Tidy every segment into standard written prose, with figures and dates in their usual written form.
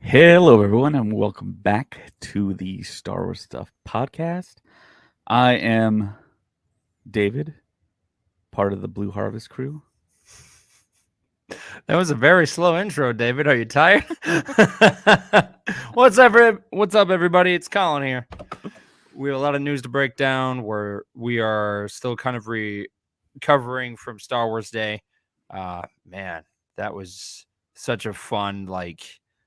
Hello, everyone, and welcome back to the Star Wars Stuff podcast. I am David, part of the Blue Harvest crew. That was a very slow intro, David. Are you tired? What's up, everybody? It's Colin here. We have a lot of news to break down. We are still kind of recovering from Star Wars Day. Man, that was such a fun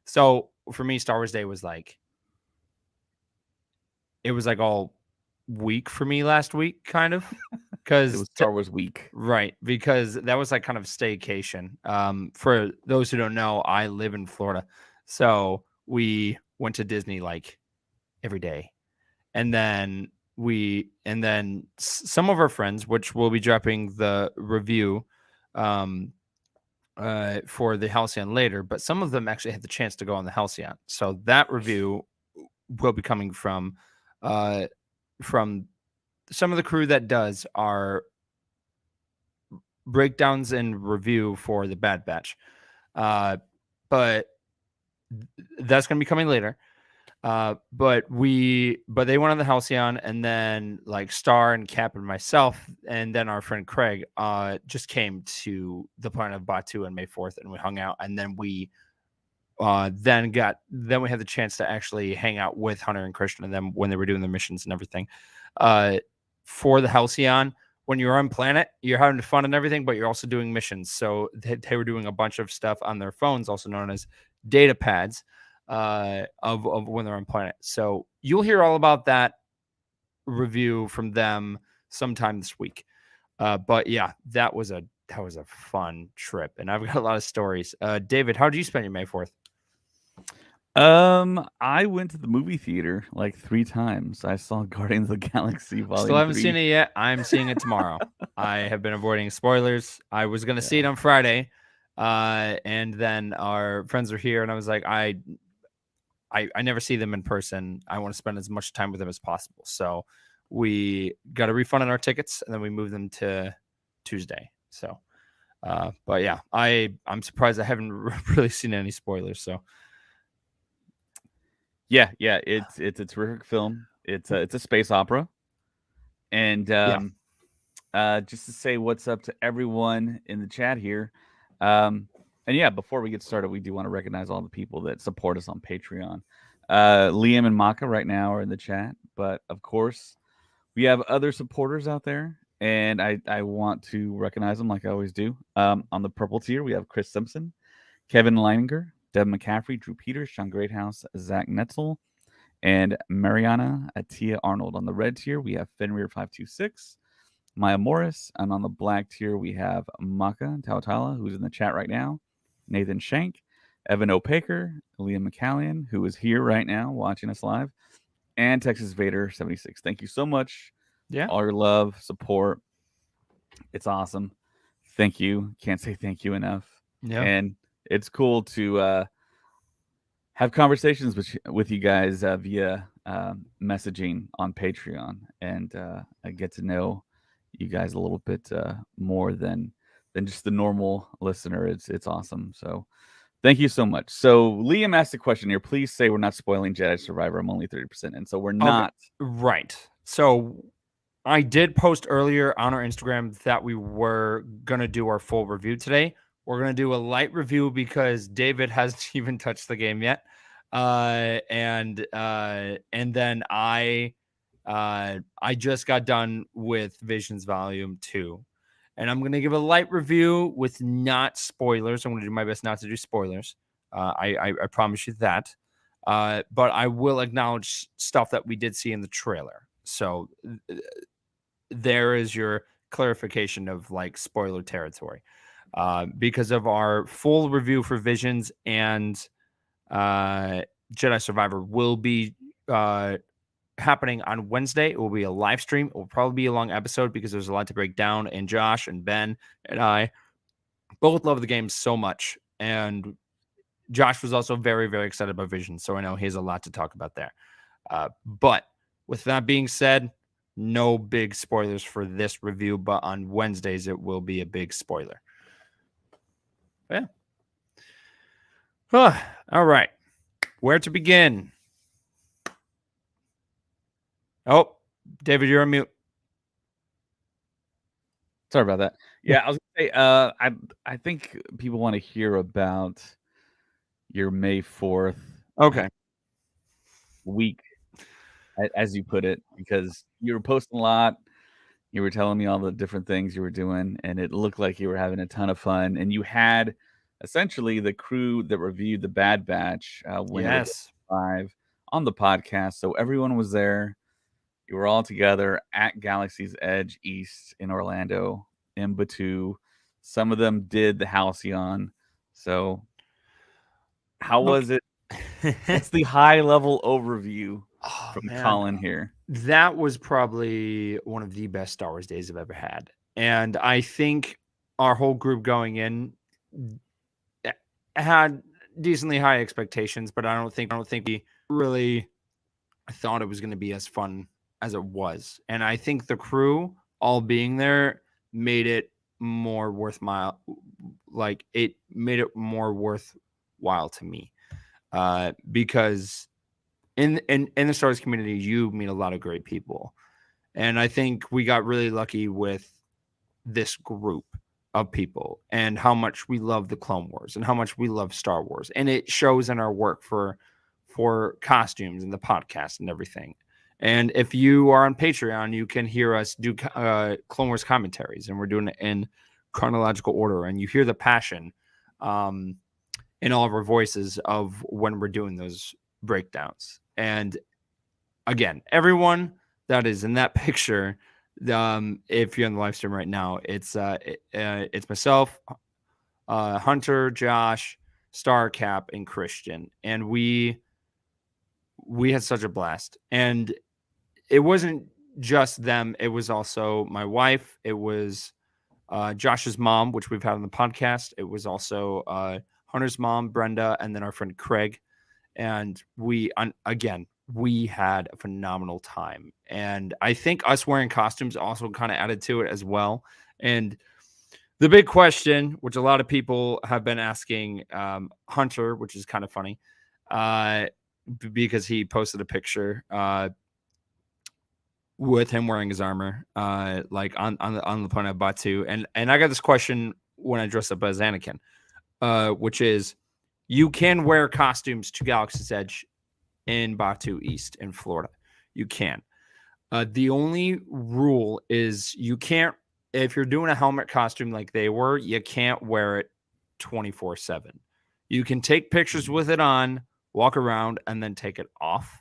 So for me, Star Wars Day was it was like all week for me last week, kind of, It was because Star Wars week. right, because that was like kind of staycation. For those who don't know, I live in Florida, so we went to Disney like every day, and then some of our friends, which we'll be dropping the review, for the Halcyon later, but some of them actually had the chance to go on the Halcyon, so that review will be coming uh, from some of the crew that does our breakdowns and review for the Bad Batch. But that's going to be coming later. But they went on the Halcyon, and then like Star and Cap and myself, and then our friend Craig just came to the planet of Batu on May 4th, and we hung out, and then we then we had the chance to actually hang out with Hunter and Christian and them when they were doing their missions and everything. For the Halcyon, when you're on planet, you're having fun and everything, but you're also doing missions. So they were doing a bunch of stuff on their phones, also known as data pads, of when they're on planet. So you'll hear all about that review from them sometime this week. But yeah, that was a fun trip, and I've got a lot of stories. David, how did you spend your May 4th? I went to the movie theater like 3 times. I saw Guardians of the Galaxy Volume Still haven't 3. seen it yet. I'm seeing it tomorrow. I have been avoiding spoilers. I was gonna see it on Friday, and then our friends were here, and I was like, I never see them in person. I want to spend as much time with them as possible. So we got a refund on our tickets, and then we moved them to Tuesday. So, but yeah, I'm surprised I haven't really seen any spoilers. So. Yeah, it's a terrific film. It's a space opera, and just to say what's up to everyone in the chat here. And yeah, before we get started, we do want to recognize all the people that support us on Patreon. Liam and Maka right now are in the chat, but of course, we have other supporters out there, and I want to recognize them like I always do. On the purple tier, we have Chris Simpson, Kevin Leininger, Deb McCaffrey, Drew Peters, Sean Greathouse, Zach Netzel, and Mariana Atia Arnold. On the red tier, we have Fenrir526, Maya Morris, and on the black tier, we have Maka Tautala, who's in the chat right now, Nathan Shank, Evan O'Paker, Liam McCallion, who is here right now watching us live, and Texas Vader 76. Thank you so much. Yeah. All your love, support. It's awesome. Thank you. Can't say thank you enough. Yeah. And it's cool to have conversations with you guys via messaging on Patreon, and I get to know you guys a little bit more than just the normal listener. It's awesome. So thank you so much. So Liam asked a question here. Please say we're not spoiling Jedi Survivor. I'm only 30%, and so we're not. Okay. Right. So I did post earlier on our Instagram that we were gonna do our full review today. We're gonna do a light review because David hasn't even touched the game yet, and then I just got done with Visions Volume 2, and I'm gonna give a light review with not spoilers. I'm gonna do my best not to do spoilers. I promise you that. But I will acknowledge stuff that we did see in the trailer. So there is your clarification of like spoiler territory. Because of our full review for Visions and Jedi Survivor will be happening on Wednesday. It will be a live stream. It will probably be a long episode because there's a lot to break down. And Josh and Ben and I both love the game so much. And Josh was also very, very excited about Visions. So I know he has a lot to talk about there. But with that being said, no big spoilers for this review, but on Wednesdays it will be a big spoiler. Yeah. All right. Where to begin? Oh, David, you're on mute. Sorry about that. Yeah, I was gonna say, I think people want to hear about your May 4th Okay. week, as you put it, because you were posting a lot. You were telling me all the different things you were doing, and it looked like you were having a ton of fun. And you had essentially the crew that reviewed the Bad Batch when it was Yes. live on the podcast. So everyone was there. You were all together at Galaxy's Edge East in Orlando, in Batu. Some of them did the Halcyon. So, how was it? Okay. What's the high level overview Oh from man, Colin here? that was probably one of the best Star Wars days I've ever had. And I think our whole group going in had decently high expectations, but I don't think we really thought it was going to be as fun as it was. And I think the crew all being there made it more worthwhile. Like it made it more worthwhile to me, because in the Star Wars community, you meet a lot of great people, and I think we got really lucky with this group of people and how much we love the Clone Wars and how much we love Star Wars, and it shows in our work for costumes and the podcast and everything. And if you are on Patreon, you can hear us do Clone Wars commentaries, and we're doing it in chronological order, and you hear the passion in all of our voices of when we're doing those breakdowns. And again, everyone that is in that picture, if you're on the live stream right now, it's myself, Hunter, Josh, Starcap, and Christian, and we had such a blast. And it wasn't just them; it was also my wife. It was Josh's mom, which we've had on the podcast. It was also Hunter's mom, Brenda, and then our friend Craig. And again, we had a phenomenal time. And I think us wearing costumes also kind of added to it as well. And the big question, which a lot of people have been asking Hunter, which is kind of funny, because he posted a picture with him wearing his armor, like on the planet Batu. And I got this question when I dressed up as Anakin, which is, you can wear costumes to Galaxy's Edge in Batu East in Florida. You can. The only rule is you can't, if you're doing a helmet costume like they were, you can't wear it 24/7. You can take pictures with it on, walk around, and then take it off.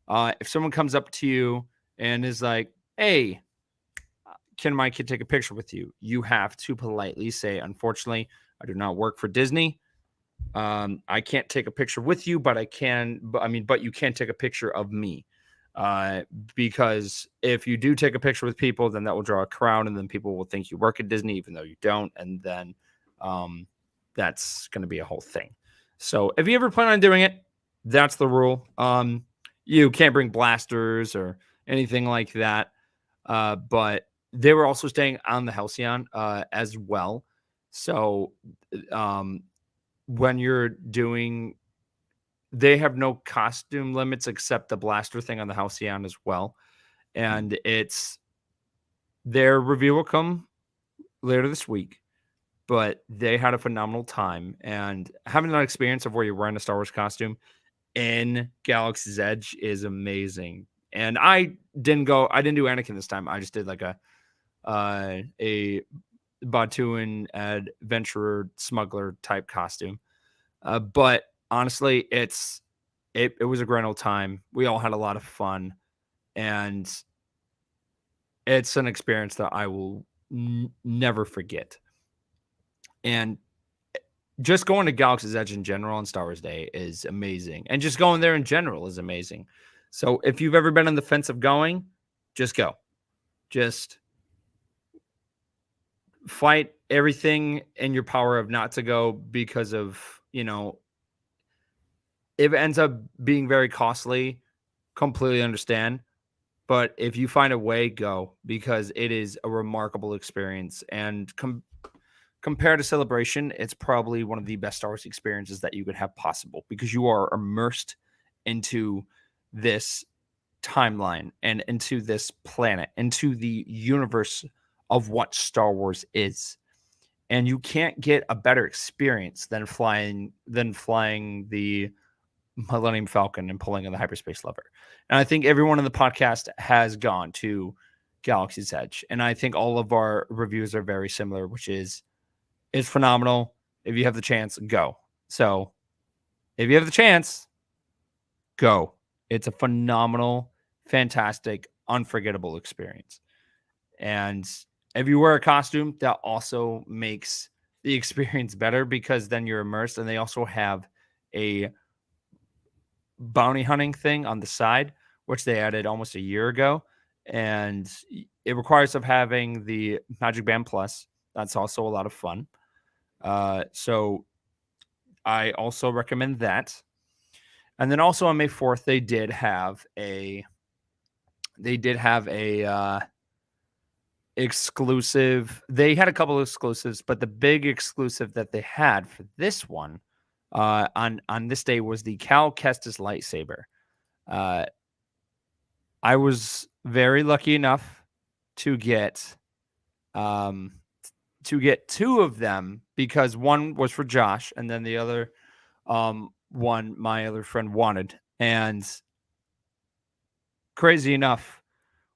If someone comes up to you and is like, hey, can my kid take a picture with you? You have to politely say, unfortunately, I do not work for Disney. I can't take a picture with you, but but you can take a picture of me. Because if you do take a picture with people, then that will draw a crowd, and then people will think you work at Disney, even though you don't. And then that's going to be a whole thing. So if you ever plan on doing it, that's the rule. You can't bring blasters or anything like that. But they were also staying on the Halcyon as well. So when you're doing, they have no costume limits except the blaster thing on the Halcyon as well. And their review will come later this week, but they had a phenomenal time. And having that experience of where you're wearing a Star Wars costume in Galaxy's Edge is amazing. And I didn't do Anakin this time. I just did like a Batuan adventurer smuggler type costume. But honestly, it was a grand old time. We all had a lot of fun, and it's an experience that I will never forget. And just going to Galaxy's Edge in general on Star Wars Day is amazing, and just going there in general is amazing. So if you've ever been on the fence of going, just go. Just fight everything in your power of not to go, because of, if it ends up being very costly, completely understand. But if you find a way, go, because it is a remarkable experience. And compared to Celebration, it's probably one of the best Star Wars experiences that you could have possible, because you are immersed into this timeline and into this planet, into the universe of what Star Wars is. And you can't get a better experience than flying the Millennium Falcon and pulling on the hyperspace lever. And I think everyone in the podcast has gone to Galaxy's Edge. And I think all of our reviews are very similar, which is it's phenomenal. If you have the chance, go. So if you have the chance, go. It's a phenomenal, fantastic, unforgettable experience. And if you wear a costume, that also makes the experience better because then you're immersed. And they also have a bounty hunting thing on the side, which they added almost a year ago. And it requires of having the Magic Band Plus. That's also a lot of fun. So I also recommend that. And then also on May 4th, they did have a exclusive. They had a couple of exclusives, but the big exclusive that they had for this one on this day was the Cal Kestis lightsaber. I was very lucky enough to get two of them because one was for Josh and then the other one my other friend wanted. And crazy enough,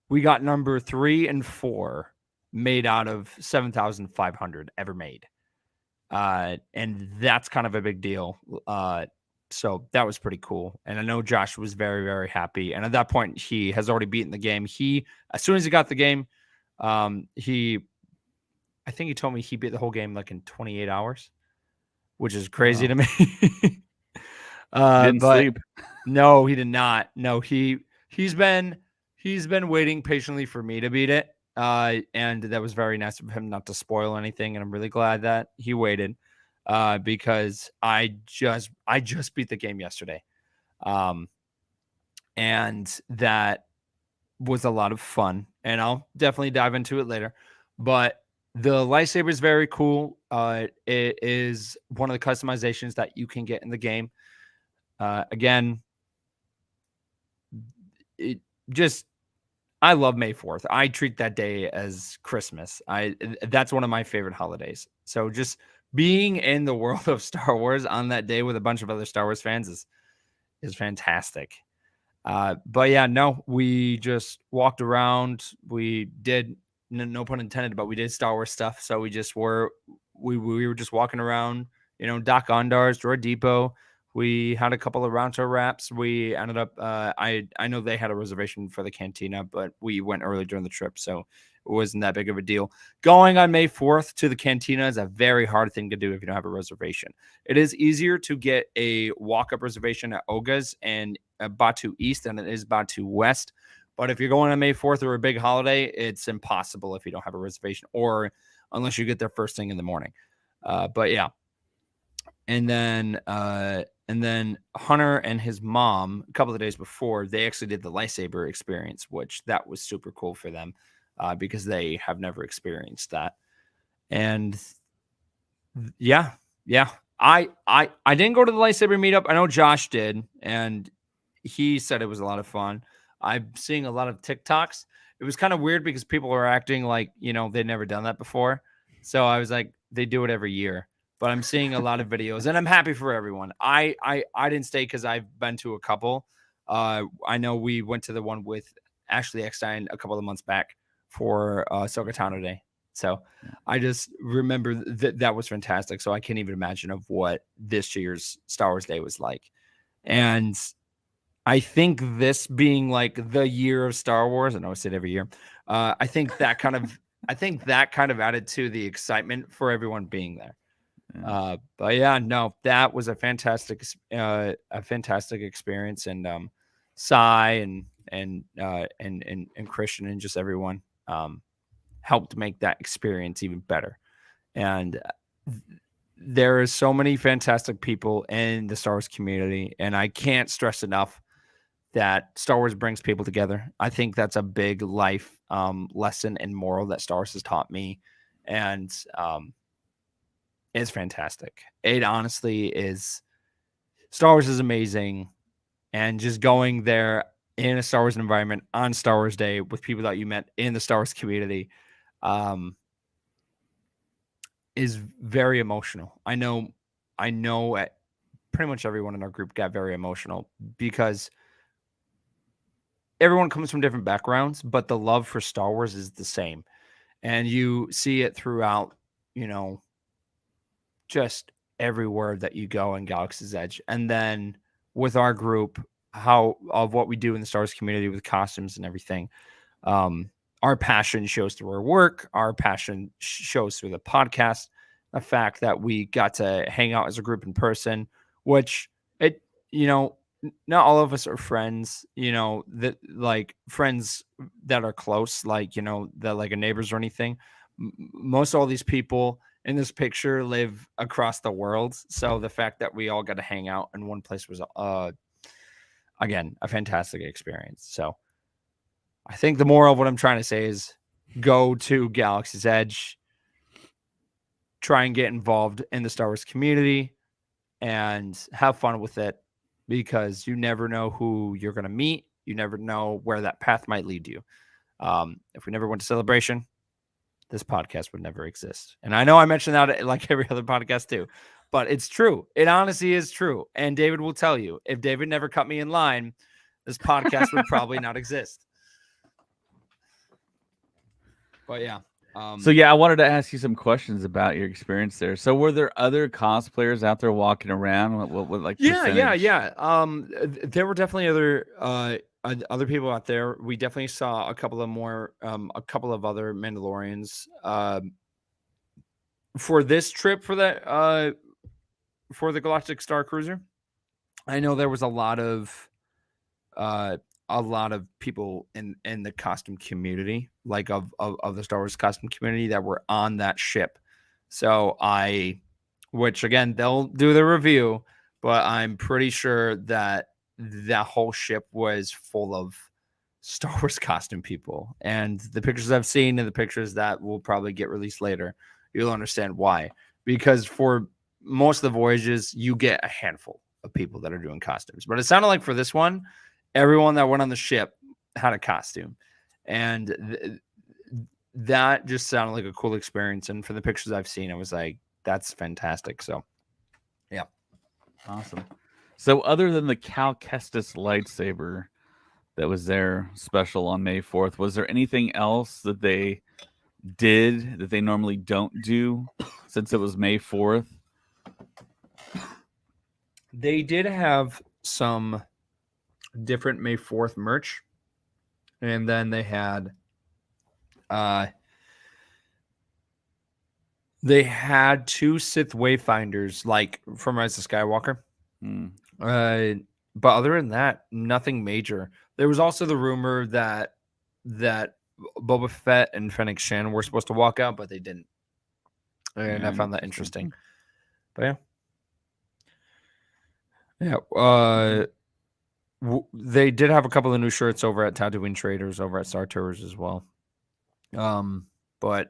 we got number 3 and 4 made out of 7,500 ever made. And that's kind of a big deal. So that was pretty cool. And I know Josh was very, very happy. And at that point, he has already beaten the game. As soon as he got the game, I think he told me he beat the whole game like in 28 hours, which is crazy to me. Didn't sleep. No, he did not. No, he's been waiting patiently for me to beat it. And that was very nice of him not to spoil anything. And I'm really glad that he waited, because I just beat the game yesterday. And that was a lot of fun, and I'll definitely dive into it later. But the lightsaber is very cool. It is one of the customizations that you can get in the game. Again, I love May 4th. I treat that day as Christmas. That's one of my favorite holidays. So just being in the world of Star Wars on that day with a bunch of other Star Wars fans is fantastic. But yeah, no, we just walked around. We did, no pun intended, but we did Star Wars stuff. So we were just walking around, Doc Ondar's, Droid Depot. We had a couple of Ronto wraps. We ended up, I know they had a reservation for the cantina, but we went early during the trip, so it wasn't that big of a deal. Going on May 4th to the cantina is a very hard thing to do if you don't have a reservation. It is easier to get a walk-up reservation at Oga's and Batu East than it is Batu West. But if you're going on May 4th or a big holiday, it's impossible if you don't have a reservation or unless you get there first thing in the morning. But yeah. And then Hunter and his mom, a couple of days before, they actually did the lightsaber experience, which that was super cool for them because they have never experienced that. And yeah. I didn't go to the lightsaber meetup. I know Josh did, and he said it was a lot of fun. I'm seeing a lot of TikToks. It was kind of weird because people were acting like, they'd never done that before. So I was like, they do it every year. But I'm seeing a lot of videos, and I'm happy for everyone. I didn't stay because I've been to a couple. I know we went to the one with Ashley Eckstein a couple of months back for Ahsoka Tano Day. So I just remember that was fantastic. So I can't even imagine of what this year's Star Wars Day was like. And I think this being like the year of Star Wars, I know I say it every year. I think that kind of added to the excitement for everyone being there. But yeah, no, that was a fantastic experience, and Sai and Christian and just everyone helped make that experience even better. And there are so many fantastic people in the Star Wars community, and I can't stress enough that Star Wars brings people together. I think that's a big life lesson and moral that Star Wars has taught me, and it's fantastic. It honestly is. Star Wars is amazing, and just going there in a Star Wars environment on Star Wars Day with people that you met in the Star Wars community is very emotional. I know pretty much everyone in our group got very emotional because everyone comes from different backgrounds, but the love for Star Wars is the same. And you see it throughout, just everywhere that you go in Galaxy's Edge. And then with our group, of what we do in the Star Wars community with costumes and everything, our passion shows through our work. Our passion shows through the podcast. The fact that we got to hang out as a group in person, which not all of us are friends, that like friends that are close, like, that like a neighbors or anything. Most all these people in this picture live across the world. So the fact that we all got to hang out in one place was, again, a fantastic experience. So I think the moral of what I'm trying to say is go to Galaxy's Edge, try and get involved in the Star Wars community and have fun with it, because you never know who you're going to meet. You never know where that path might lead you. If we never went to Celebration, this podcast would never exist. And I know I mentioned that like every other podcast too, but it's true. It honestly is true. And David will tell you, if David never cut me in line, this podcast would probably not exist. But yeah. So yeah, I wanted to ask you some questions about your experience there. So were there other cosplayers out there walking around? What like percentage? Yeah. There were definitely other people out there. We definitely saw a couple of other Mandalorians. For this trip for the Galactic Star Cruiser, I know there was a lot of people in the costume community, like of the Star Wars costume community, that were on that ship. So which again, they'll do the review, but I'm pretty sure that whole ship was full of Star Wars costume people. And the pictures I've seen and the pictures that will probably get released later, you'll understand why. Because for most of the voyages, you get a handful of people that are doing costumes. But it sounded like for this one, everyone that went on the ship had a costume. And that just sounded like a cool experience. And for the pictures I've seen, I was like, that's fantastic. So, yeah. Awesome. So other than the Cal Kestis lightsaber that was there special on May 4th, was there anything else that they did that they normally don't do since it was May 4th? They did have some different May 4th merch. And then they had two Sith Wayfinders, like from Rise of Skywalker. But other than that, nothing major. There was also the rumor that Boba Fett and Fennec Shan were supposed to walk out, but they didn't. And yeah, I found that interesting. But yeah. They did have a couple of new shirts over at Tatooine Traders over at Star Tours as well. But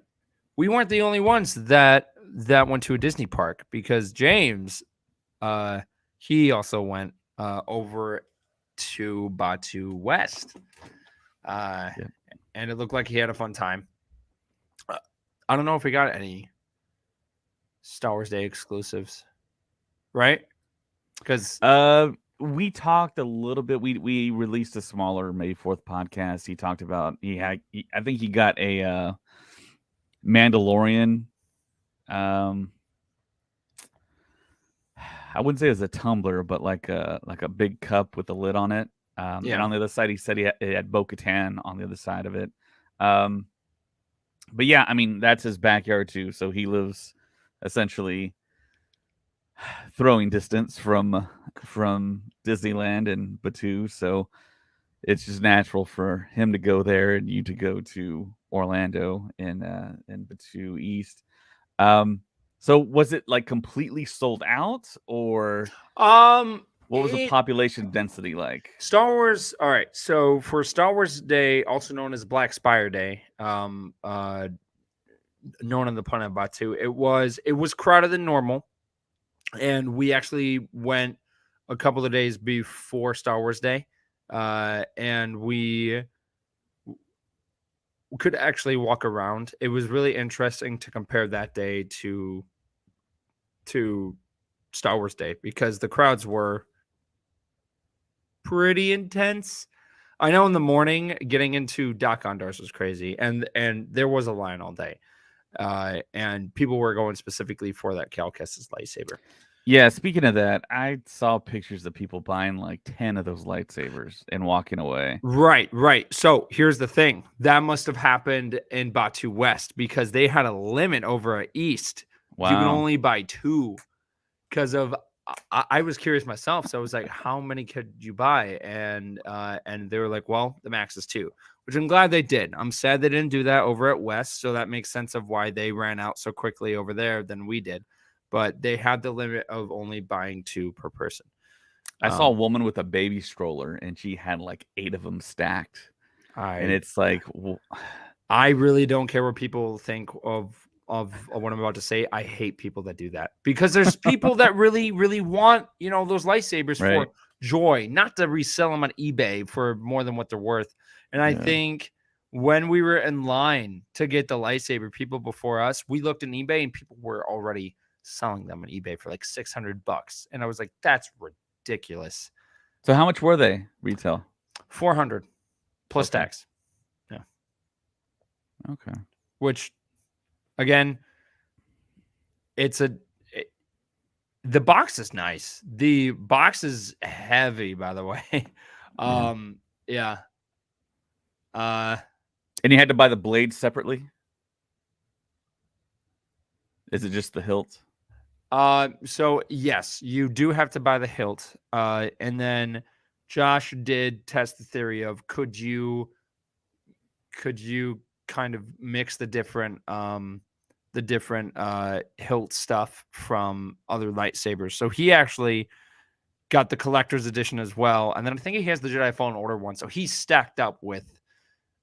we weren't the only ones that went to a Disney park, because James, he also went over to Batu West. And it looked like he had a fun time. I don't know if we got any Star Wars Day exclusives, right? Because we talked a little bit. We released a smaller May 4th podcast. He talked about I think he got a Mandalorian. I wouldn't say it was a tumbler, but like a big cup with a lid on it. And on the other side, he said it had Bo-Katan on the other side of it. But yeah, I mean, that's his backyard too. So he lives essentially throwing distance from Disneyland and Batu. So it's just natural for him to go there and you to go to Orlando and Batu East. So was it like completely sold out, or what was the population density like? Star Wars. All right. So for Star Wars Day, also known as Black Spire Day, known on the planet Batu, it was crowded than normal, and we actually went a couple of days before Star Wars Day, and we could actually walk around. It was really interesting to compare that day to Star Wars Day because the crowds were pretty intense. I know in the morning getting into Doc Ondars was crazy, and there was a line all day, and people were going specifically for that Cal Kestis lightsaber. Yeah, speaking of that, I saw pictures of people buying like 10 of those lightsabers and walking away. Right. So here's the thing. That must have happened in Batu West because they had a limit over at East. You can Wow. only buy 2 because of I was curious myself. So I was like, how many could you buy? And they were like, well, the max is 2, which I'm glad they did. I'm sad they didn't do that over at West. So that makes sense of why they ran out so quickly over there than we did. But they had the limit of only buying 2 per person. I saw a woman with a baby stroller and she had like 8 of them stacked. And it's like, I really don't care what people think of what I'm about to say. I hate people that do that because there's people that really, really want, those lightsabers right. for joy, not to resell them on eBay for more than what they're worth. And I think when we were in line to get the lightsaber, people before us, we looked in eBay and people were already selling them on eBay for like $600. And I was like, that's ridiculous. So how much were they retail? $400 plus tax. Yeah. Okay. Which, again, the box is nice. The box is heavy, by the way. Yeah. And you had to buy the blade separately? Is it just the hilt? So yes, you do have to buy the hilt. And then Josh did test the theory of could you kind of mix the different hilt stuff from other lightsabers. So he actually got the collector's edition as well, and then I think he has the Jedi Fallen Order one. So he's stacked up with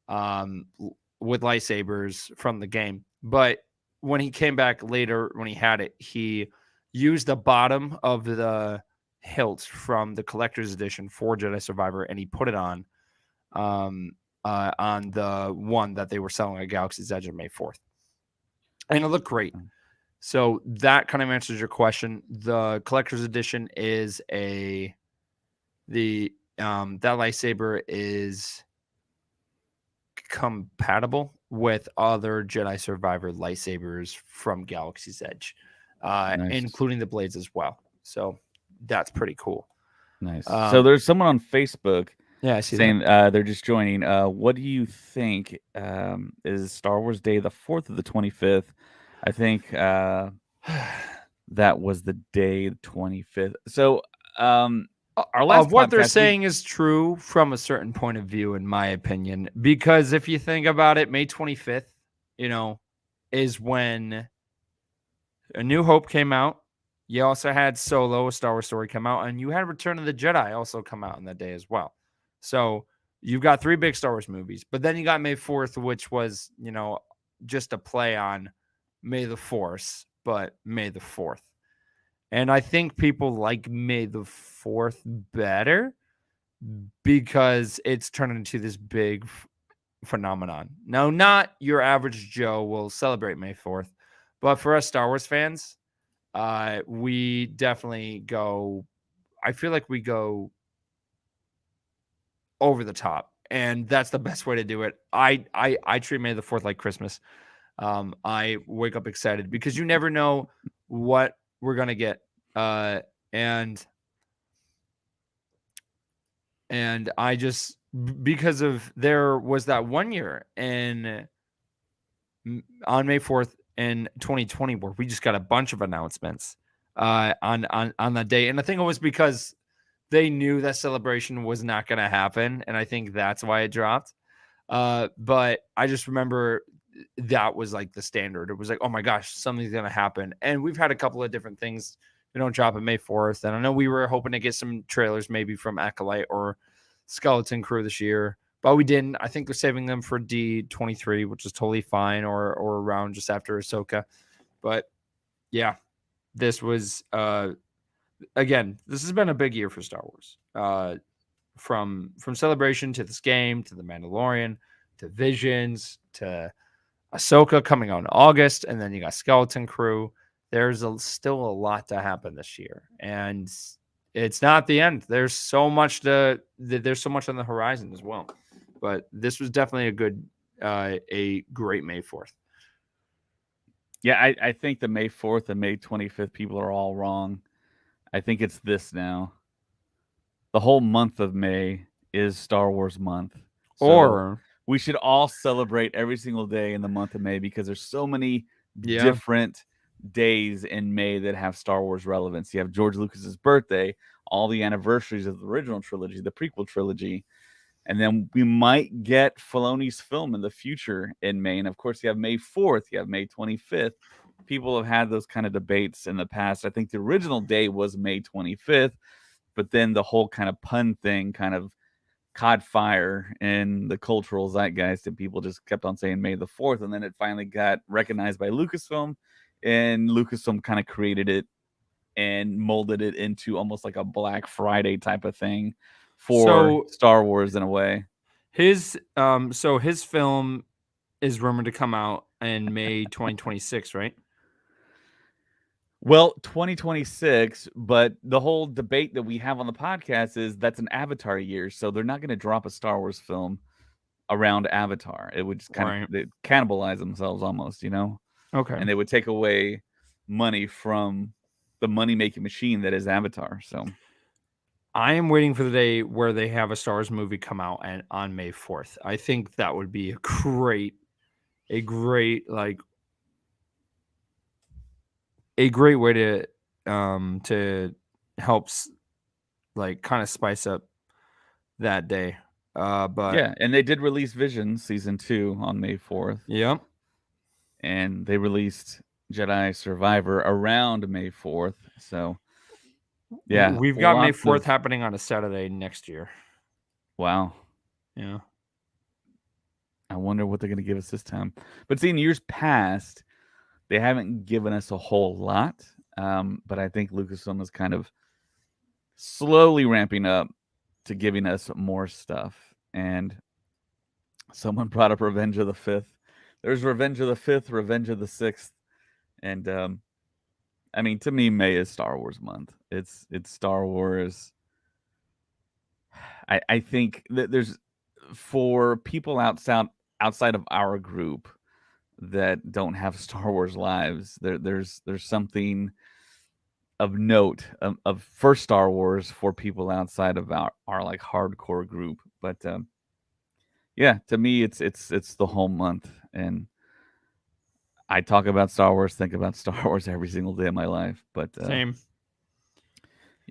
lightsabers from the game. But when he came back later, when he had it, he used the bottom of the hilt from the collector's edition for Jedi Survivor, and he put it on the one that they were selling at Galaxy's Edge on May 4th. And it looked great. So that kind of answers your question. The collector's edition is that lightsaber is compatible with other Jedi Survivor lightsabers from Galaxy's Edge, including the blades as well. So that's pretty cool. Nice. So there's someone on Facebook I see saying they're just joining. What do you think is Star Wars Day the 4th or the 25th? I think that was the day 25th. So our last what they're saying is true from a certain point of view, in my opinion, because if you think about it, May 25th, is when A New Hope came out. You also had Solo, a Star Wars story, come out, and you had Return of the Jedi also come out on that day as well. So you've got 3 big Star Wars movies, but then you got May 4th, which was, just a play on May the Force, but May the 4th. And I think people like May the 4th better because it's turned into this big phenomenon. Now, not your average Joe will celebrate May 4th, but for us Star Wars fans, we definitely go, I feel like we go over the top, and that's the best way to do it. I treat May the 4th like Christmas. I wake up excited because you never know what we're going to get. And I just, because of, there was that one year on May 4th in 2020 where we just got a bunch of announcements on that day. And I think it was because they knew that celebration was not going to happen. And I think that's why it dropped. But I just remember that was like the standard. It was like, oh my gosh, something's going to happen. And we've had a couple of different things. We don't drop on May 4th. And I know we were hoping to get some trailers maybe from Acolyte or Skeleton Crew this year, but we didn't. I think they're saving them for D23, which is totally fine, or around just after Ahsoka. But yeah, this was again, this has been a big year for Star Wars. From Celebration to this game to the Mandalorian to Visions to Ahsoka coming out in August, and then you got Skeleton Crew. There's still a lot to happen this year, and it's not the end. There's so much there's so much on the horizon as well. But this was definitely a great May 4th. Yeah, I think the May 4th and May 25th people are all wrong. I think it's this now. The whole month of May is Star Wars month. So Or we should all celebrate every single day in the month of May because there's so many yeah, different days in May that have Star Wars relevance. You have George Lucas's birthday, all the anniversaries of the original trilogy, the prequel trilogy, and then we might get Filoni's film in the future in May. And of course, you have May 4th, you have May 25th. People have had those kind of debates in the past. I think the original day was May 25th, but then the whole kind of pun thing kind of caught fire in the cultural zeitgeist, and people just kept on saying May the 4th. And then it finally got recognized by Lucasfilm, and Lucasfilm kind of created it and molded it into almost like a Black Friday type of thing for so Star Wars in a way. his film is rumored to come out in May 2026, right? Well, 2026, but the whole debate that we have on the podcast is that's an Avatar year, so they're not going to drop a Star Wars film around Avatar. It would just kind of Right. they'd cannibalize themselves almost, Okay. and they would take away money from the money making machine that is Avatar. So I am waiting for the day where they have a Star Wars movie come out and on May 4th. I think that would be a great like a great way to help like kind of spice up that day. But yeah, and they did release Vision season 2 on May 4th, yeah, and they released Jedi Survivor around May 4th. So yeah, we've got May lots 4th of happening on a Saturday next year. wow. Yeah. I wonder what they're going to give us this time. But see, in years past, they haven't given us a whole lot. But I think Lucasfilm is kind of slowly ramping up to giving us more stuff. And someone brought up Revenge of the Fifth. There's Revenge of the Fifth, Revenge of the Sixth, and I mean, to me, May is Star Wars month. It's Star Wars. I think that there's for people outside of our group that don't have Star Wars lives. There's something of note of for Star Wars for people outside of our like hardcore group. But yeah, to me, it's the whole month, and I talk about Star Wars, think about Star Wars every single day of my life. But Same.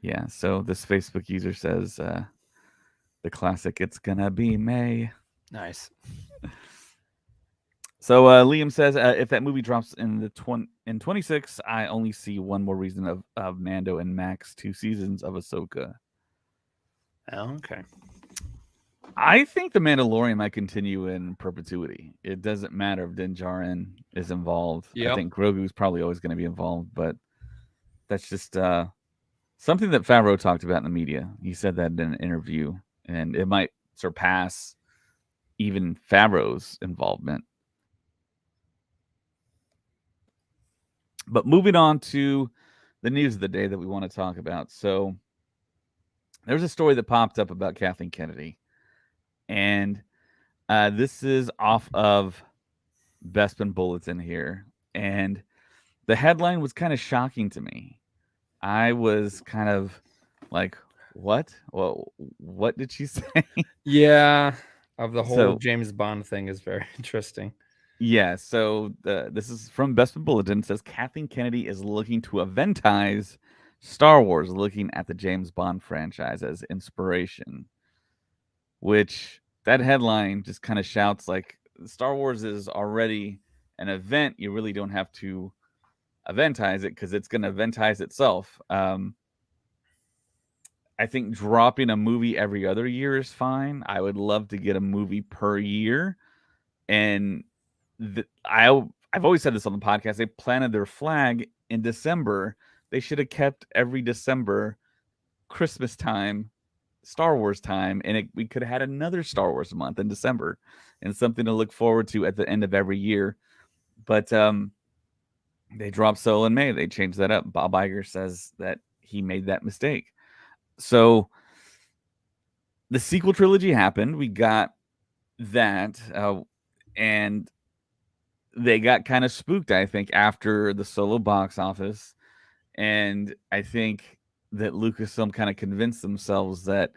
yeah, so this Facebook user says the classic, "It's gonna be May." Nice. So Liam says, if that movie drops in 26, I only see one more reason of Mando and Max 2 seasons of Ahsoka. Oh, okay. I think the Mandalorian might continue in perpetuity. It doesn't matter if Din Djarin is involved. I Yep. think Grogu's probably always going to be involved, but that's just something that Favreau talked about in the media. He said that in an interview, and it might surpass even Favreau's involvement. But moving on to the news of the day that we want to talk about. So there's a story that popped up about Kathleen Kennedy, and this is off of Bespin Bulletin here, and the headline was kind of shocking to me. I was kind of like, "What? Well, what did she say?" Yeah. Of the whole So James Bond thing is very interesting. yeah, so this is from Bespin Bulletin. It says Kathleen Kennedy is looking to eventize Star Wars, looking at the James Bond franchise as inspiration. Which that headline just kind of shouts like Star Wars is already an event. You really don't have to eventize it because it's going to eventize itself. I think dropping a movie every other year is fine. I would love to get a movie per year, and I've always said this on the podcast. They planted their flag in December they should have kept every December Christmas time, Star Wars time, and we could have had another Star Wars month in December, and something to look forward to at the end of every year. But they dropped Solo in May. They changed that up. Bob Iger says that he made that mistake. So the sequel trilogy happened. We got that, and they got kind of spooked, I think, after the Solo box office, and I think that Lucasfilm kind of convinced themselves that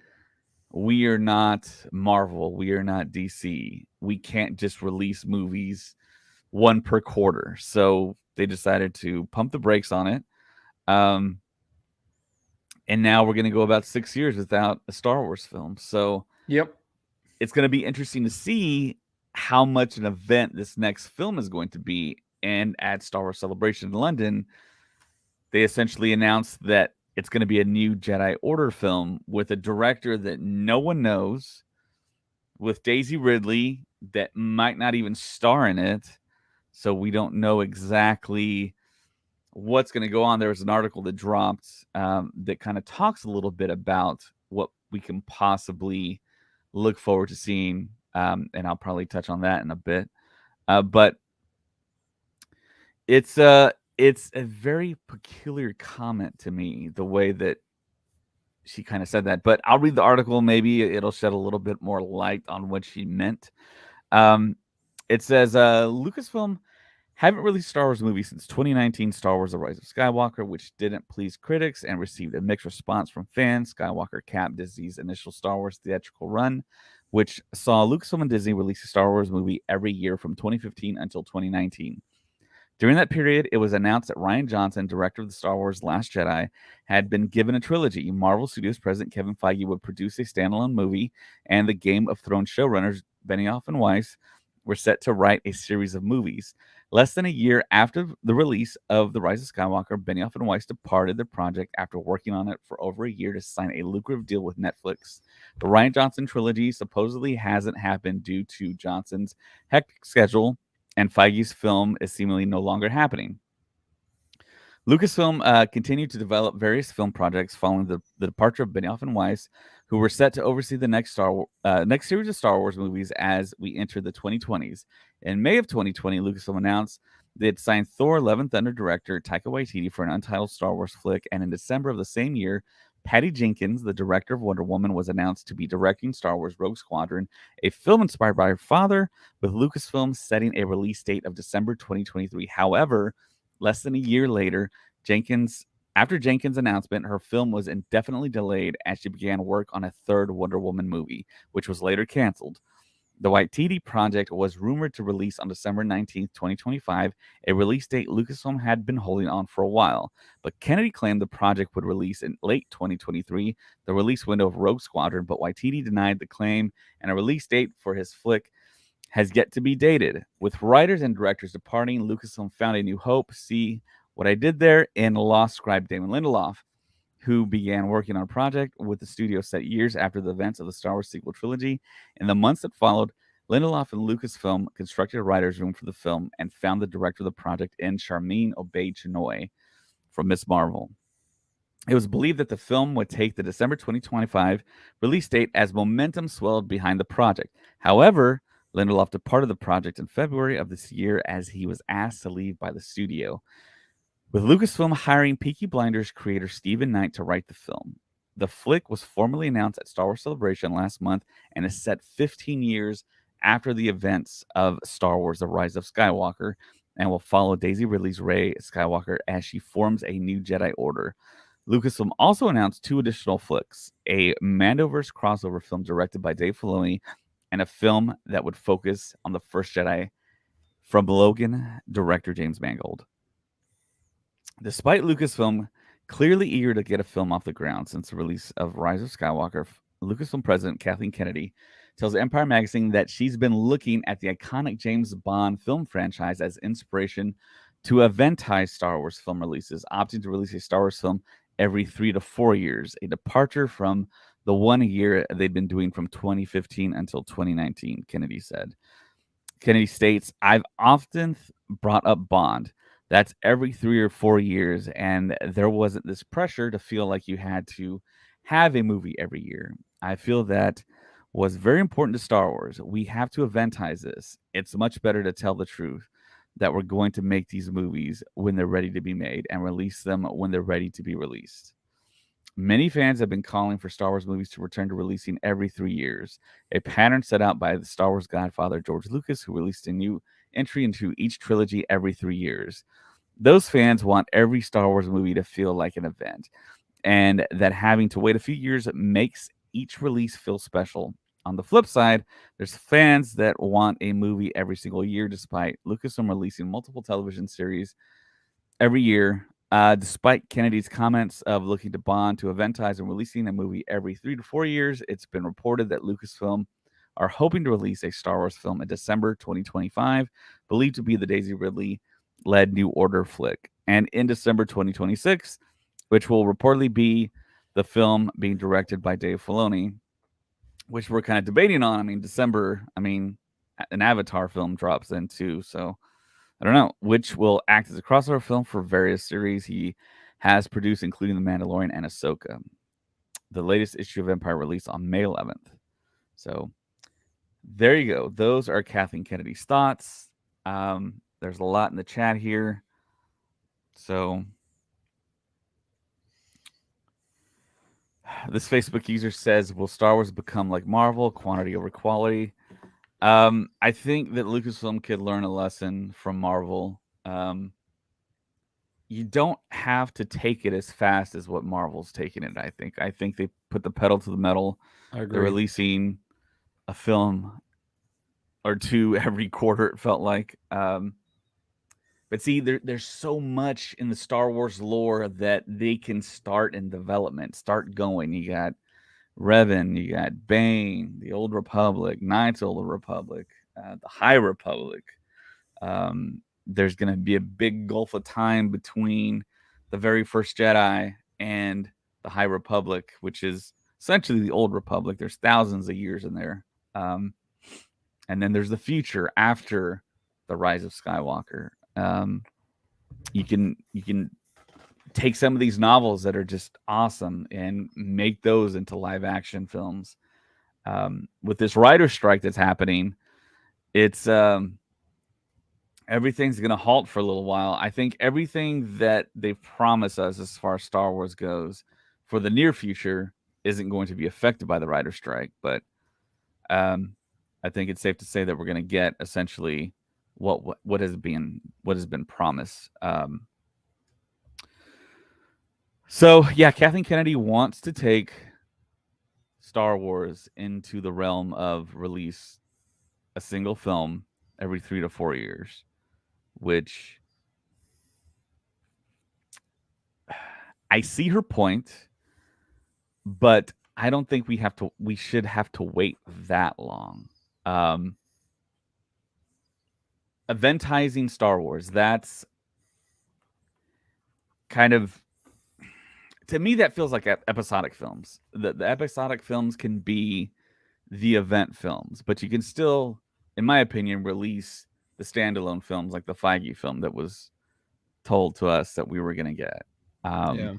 we are not Marvel, we are not DC. We can't just release movies one per quarter. So they decided to pump the brakes on it. Um, and now we're going to go about 6 years without a Star Wars film. So Yep. it's going to be interesting to see how much an event this next film is going to be. And at Star Wars Celebration in London, they essentially announced that it's going to be a new Jedi Order film with a director that no one knows, with Daisy Ridley that might not even star in it. So we don't know exactly what's going to go on. There was an article that dropped that kind of talks a little bit about what we can possibly look forward to seeing, and I'll probably touch on that in a bit. But it's a very peculiar comment to me, the way that she kind of said that. But I'll read the article. Maybe it'll shed a little bit more light on what she meant. It says Lucasfilm haven't released Star Wars movie since 2019 Star Wars The Rise of Skywalker, which didn't please critics and received a mixed response from fans. Skywalker capped Disney's initial Star Wars theatrical run, which saw Lucasfilm and Disney release a Star Wars movie every year from 2015 until 2019. During that period, it was announced that Rian Johnson, director of the Star Wars Last Jedi, had been given a trilogy. Marvel Studios president Kevin Feige would produce a standalone movie, and the Game of Thrones showrunners Benioff and Weiss were set to write a series of movies. Less than a year after the release of The Rise of Skywalker, Benioff and Weiss departed the project after working on it for over a year to sign a lucrative deal with Netflix. The Rian Johnson trilogy supposedly hasn't happened due to Johnson's hectic schedule, and Feige's film is seemingly no longer happening. Lucasfilm continued to develop various film projects following the departure of Benioff and Weiss, who were set to oversee the next series of Star Wars movies as we enter the 2020s. In May of 2020, Lucasfilm announced they had signed Thor: Love and Thunder director Taika Waititi for an untitled Star Wars flick, and in December of the same year, Patty Jenkins, the director of Wonder Woman, was announced to be directing Star Wars Rogue Squadron, a film inspired by her father, with Lucasfilm setting a release date of December 2023. However, less than a year later, after Jenkins' announcement, her film was indefinitely delayed as she began work on a third Wonder Woman movie, which was later canceled. The Waititi project was rumored to release on December 19th, 2025, a release date Lucasfilm had been holding on for a while. But Kennedy claimed the project would release in late 2023, the release window of Rogue Squadron, but Waititi denied the claim, and a release date for his flick has yet to be dated. With writers and directors departing, Lucasfilm found a new hope. See what I did there in Lost scribe Damon Lindelof, who began working on a project with the studio set years after the events of the Star Wars sequel trilogy. In the months that followed, Lindelof and Lucasfilm constructed a writer's room for the film and found the director of the project in Charmin Obey-Chenoy from Miss Marvel. It was believed that the film would take the December 2025 release date as momentum swelled behind the project. However, Lindelof departed the project in February of this year as he was asked to leave by the studio, with Lucasfilm hiring Peaky Blinders creator Stephen Knight to write the film. The flick was formally announced at Star Wars Celebration last month and is set 15 years after the events of Star Wars: The Rise of Skywalker, and will follow Daisy Ridley's Rey Skywalker as she forms a new Jedi Order. Lucasfilm also announced 2 additional flicks, a Mandoverse crossover film directed by Dave Filoni, and a film that would focus on the First Jedi from Logan director James Mangold. Despite Lucasfilm clearly eager to get a film off the ground since the release of Rise of Skywalker, Lucasfilm president Kathleen Kennedy tells Empire Magazine that she's been looking at the iconic James Bond film franchise as inspiration to eventize Star Wars film releases, opting to release a Star Wars film every 3 to 4 years, a departure from the 1 year they'd been doing from 2015 until 2019, Kennedy said. Kennedy states, I've often brought up Bond. That's every 3 or 4 years, and there wasn't this pressure to feel like you had to have a movie every year. I feel that was very important to Star Wars. We have to eventize this. It's much better to tell the truth that we're going to make these movies when they're ready to be made and release them when they're ready to be released. Many fans have been calling for Star Wars movies to return to releasing every 3 years, a pattern set out by the Star Wars godfather George Lucas, who released a new entry into each trilogy every 3 years. Those fans want every Star Wars movie to feel like an event, and that having to wait a few years makes each release feel special. On the flip side, there's fans that want a movie every single year, despite Lucasfilm releasing multiple television series every year. Despite Kennedy's comments of looking to bond to eventize and releasing a movie every 3 to 4 years, it's been reported that Lucasfilm are hoping to release a Star Wars film in December 2025, believed to be the Daisy Ridley led New Order flick, and in December 2026, which will reportedly be the film being directed by Dave Filoni, which we're kind of debating on. I mean, December, I mean, an Avatar film drops in too, so I don't know, which will act as a crossover film for various series he has produced, including The Mandalorian and Ahsoka. The latest issue of Empire released on May 11th. So there you go. Those are Kathleen Kennedy's thoughts. There's a lot in the chat here. So this Facebook user says, will Star Wars become like Marvel, quantity over quality? I think that Lucasfilm could learn a lesson from Marvel. You don't have to take it as fast as what Marvel's taking it. I think they put the pedal to the metal. I agree. They're releasing a film or two every quarter. It felt like. But see, there's so much in the Star Wars lore that they can start in development, start going. You got Revan, you got Bane, the Old Republic, Knights of the Old Republic, the High Republic. There's going to be a big gulf of time between the very first Jedi and the High Republic, which is essentially the Old Republic. There's thousands of years in there. And then there's the future after the Rise of Skywalker. You can take some of these novels that are just awesome and make those into live action films. With this writer strike that's happening, it's everything's going to halt for a little while. I think everything that they've promised us as far as Star Wars goes for the near future isn't going to be affected by the writer strike. But I think it's safe to say that we're going to get essentially what has been promised. So yeah, Kathleen Kennedy wants to take Star Wars into the realm of release a single film every 3 to 4 years, which I see her point, but I don't think we should have to wait that long. Eventizing Star Wars, that's kind of, to me, that feels like episodic films. The episodic films can be the event films, but you can still, in my opinion, release the standalone films like the Feige film that was told to us that we were going to get. Yeah.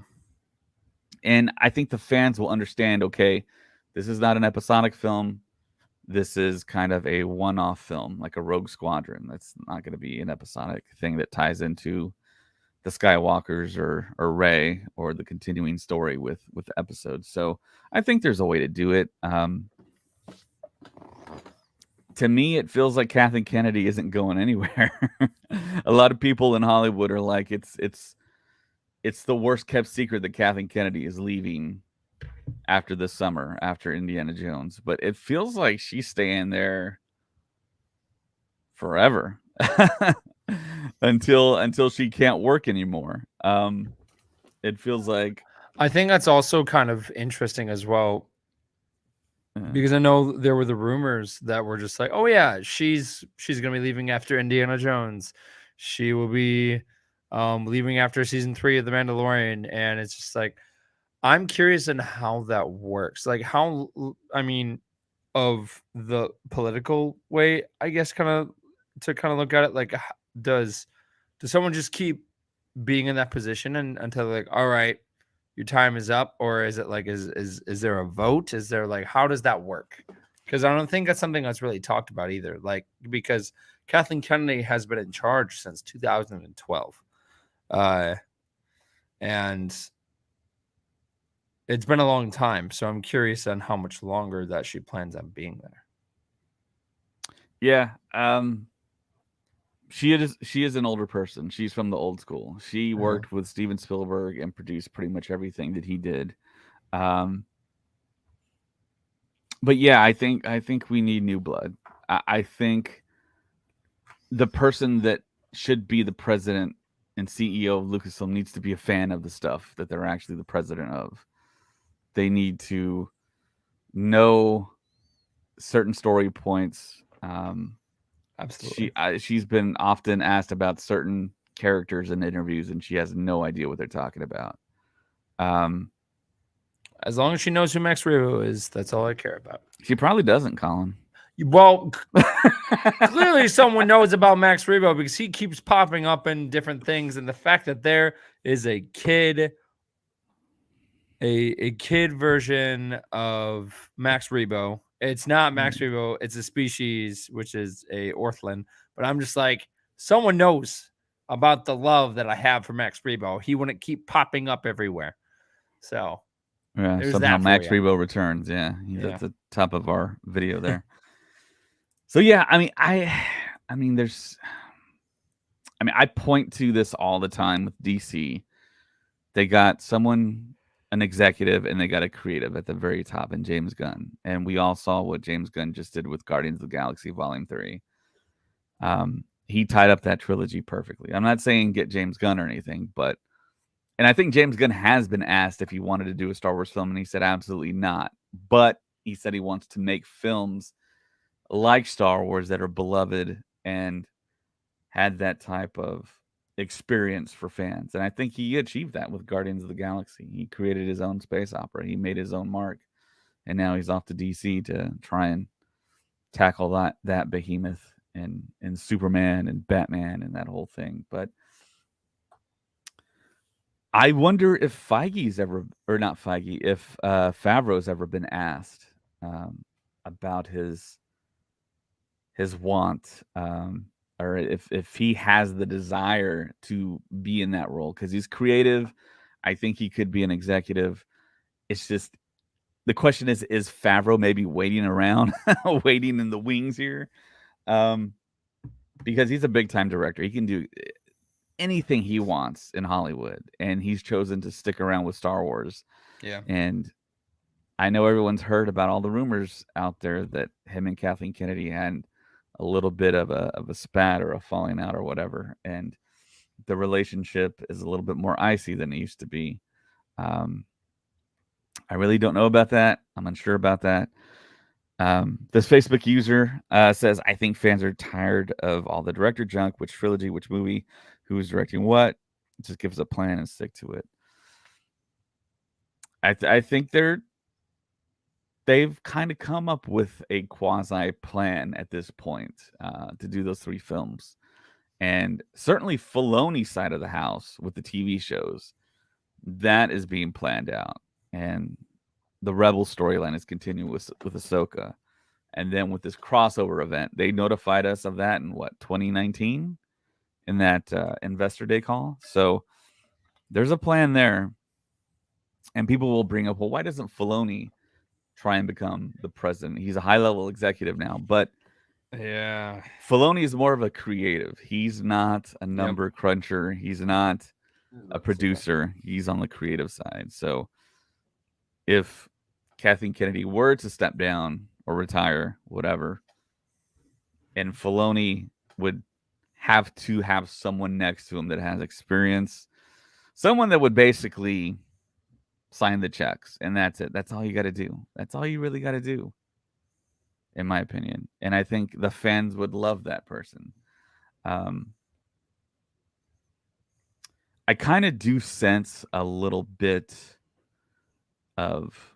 And I think the fans will understand, okay, this is not an episodic film. This is kind of a one-off film, like a Rogue Squadron. That's not going to be an episodic thing that ties into the Skywalkers or Rey or the continuing story with episodes. So I think there's a way to do it. To me, it feels like Kathleen Kennedy isn't going anywhere. A lot of people in Hollywood are like, it's the worst kept secret that Kathleen Kennedy is leaving after this summer, after Indiana Jones. But it feels like she's staying there forever. until she can't work anymore. It feels like, I think that's also kind of interesting as well, because I know there were the rumors that were just like, oh yeah, she's gonna be leaving after Indiana Jones. She will be leaving after season 3 of The Mandalorian, and it's just like, I'm curious in how that works. Like how, I mean, of the political way, I guess, kind of to kind of look at it. Like, does Does someone just keep being in that position and until they're like, all right, your time is up, or is it like is there a vote? Is there like how does that work? Because I don't think that's something that's really talked about either. Like because Kathleen Kennedy has been in charge since 2012, and it's been a long time. So I'm curious on how much longer that she plans on being there. Yeah. She is an older person. She's from the old school. She worked with Steven Spielberg and produced pretty much everything that he did. But yeah, I think we need new blood. I think the person that should be the president and CEO of Lucasfilm needs to be a fan of the stuff that they're actually the president of. They need to know certain story points. Absolutely. She's been often asked about certain characters in interviews, and she has no idea what they're talking about. As long as she knows who Max Rebo is, that's all I care about. She probably doesn't, Colin. Well, clearly someone knows about Max Rebo because he keeps popping up in different things, and the fact that there is a kid version of Max Rebo. It's not Max Rebo, it's a species which is a orphan. But I'm just like, someone knows about the love that I have for Max Rebo. He wouldn't keep popping up everywhere. So Yeah, there's somehow that for Max you. Rebo returns. Yeah, he's Yeah. at the top of our video there. So yeah, I point to this all the time with DC. They got an executive, and they got a creative at the very top in James Gunn. And we all saw what James Gunn just did with Guardians of the Galaxy Volume 3. He tied up that trilogy perfectly. I'm not saying get James Gunn or anything, but and I think James Gunn has been asked if he wanted to do a Star Wars film, and he said absolutely not. But he said he wants to make films like Star Wars that are beloved and had that type of experience for fans. And I think he achieved that with Guardians of the Galaxy. He created his own space opera. He made his own mark. And now he's off to DC to try and tackle that behemoth and Superman and Batman and that whole thing. But I wonder if Feige's ever, or not Feige, if Favreau's ever been asked about his want, or if he has the desire to be in that role, because he's creative. I think he could be an executive. It's just the question is Favreau maybe waiting around, waiting in the wings here, because he's a big time director. He can do anything he wants in Hollywood, and he's chosen to stick around with Star Wars. Yeah. And I know everyone's heard about all the rumors out there that him and Kathleen Kennedy had a little bit of a spat or a falling out or whatever, and the relationship is a little bit more icy than it used to be. I really don't know about that. I'm unsure about that. This Facebook user says, I think fans are tired of all the director junk, which trilogy, which movie, who's directing what. Just give us a plan and stick to it. I think they've kind of come up with a quasi plan at this point to do those 3 films. And certainly Filoni's side of the house with the TV shows, that is being planned out. And the Rebel storyline is continuing with Ahsoka. And then with this crossover event, they notified us of that in 2019 in that Investor Day call. So there's a plan there. And people will bring up, well, why doesn't Filoni try and become the president? He's a high level executive now, but Yeah. Filoni is more of a creative. He's not a number cruncher. He's not a producer. He's on the creative side. So if Kathleen Kennedy were to step down or retire, whatever, and Filoni would have to have someone next to him that has experience, someone that would basically sign the checks, and that's it. That's all you got to do. That's all you really got to do, in my opinion. And I think the fans would love that person. I kind of do sense a little bit of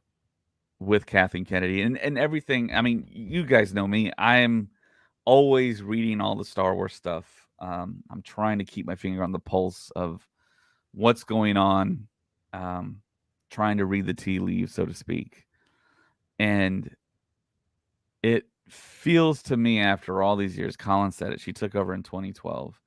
with Kathleen Kennedy and everything. I mean, you guys know me. I'm always reading all the Star Wars stuff I'm trying to keep my finger on the pulse of what's going on, um, trying to read the tea leaves, so to speak. And it feels to me, after all these years, Colin said it, she took over in 2012.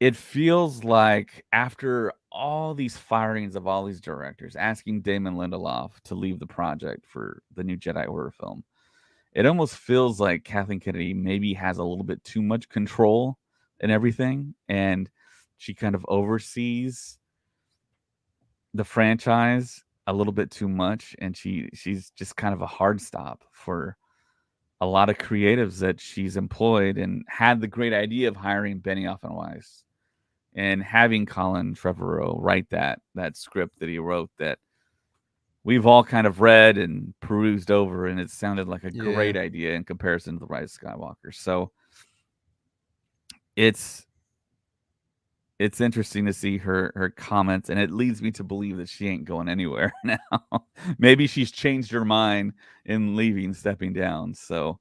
It feels like after all these firings of all these directors, asking Damon Lindelof to leave the project for the new Jedi Order film, it almost feels like Kathleen Kennedy maybe has a little bit too much control in everything, and she kind of oversees the franchise a little bit too much, and she's just kind of a hard stop for a lot of creatives that she's employed, and had the great idea of hiring Benioff and Weiss and having Colin Trevorrow write that script that he wrote, that we've all kind of read and perused over, and it sounded like a Yeah. great idea in comparison to the Rise of Skywalker. So it's interesting to see her comments, and it leads me to believe that she ain't going anywhere now. Maybe she's changed her mind in leaving, stepping down. So,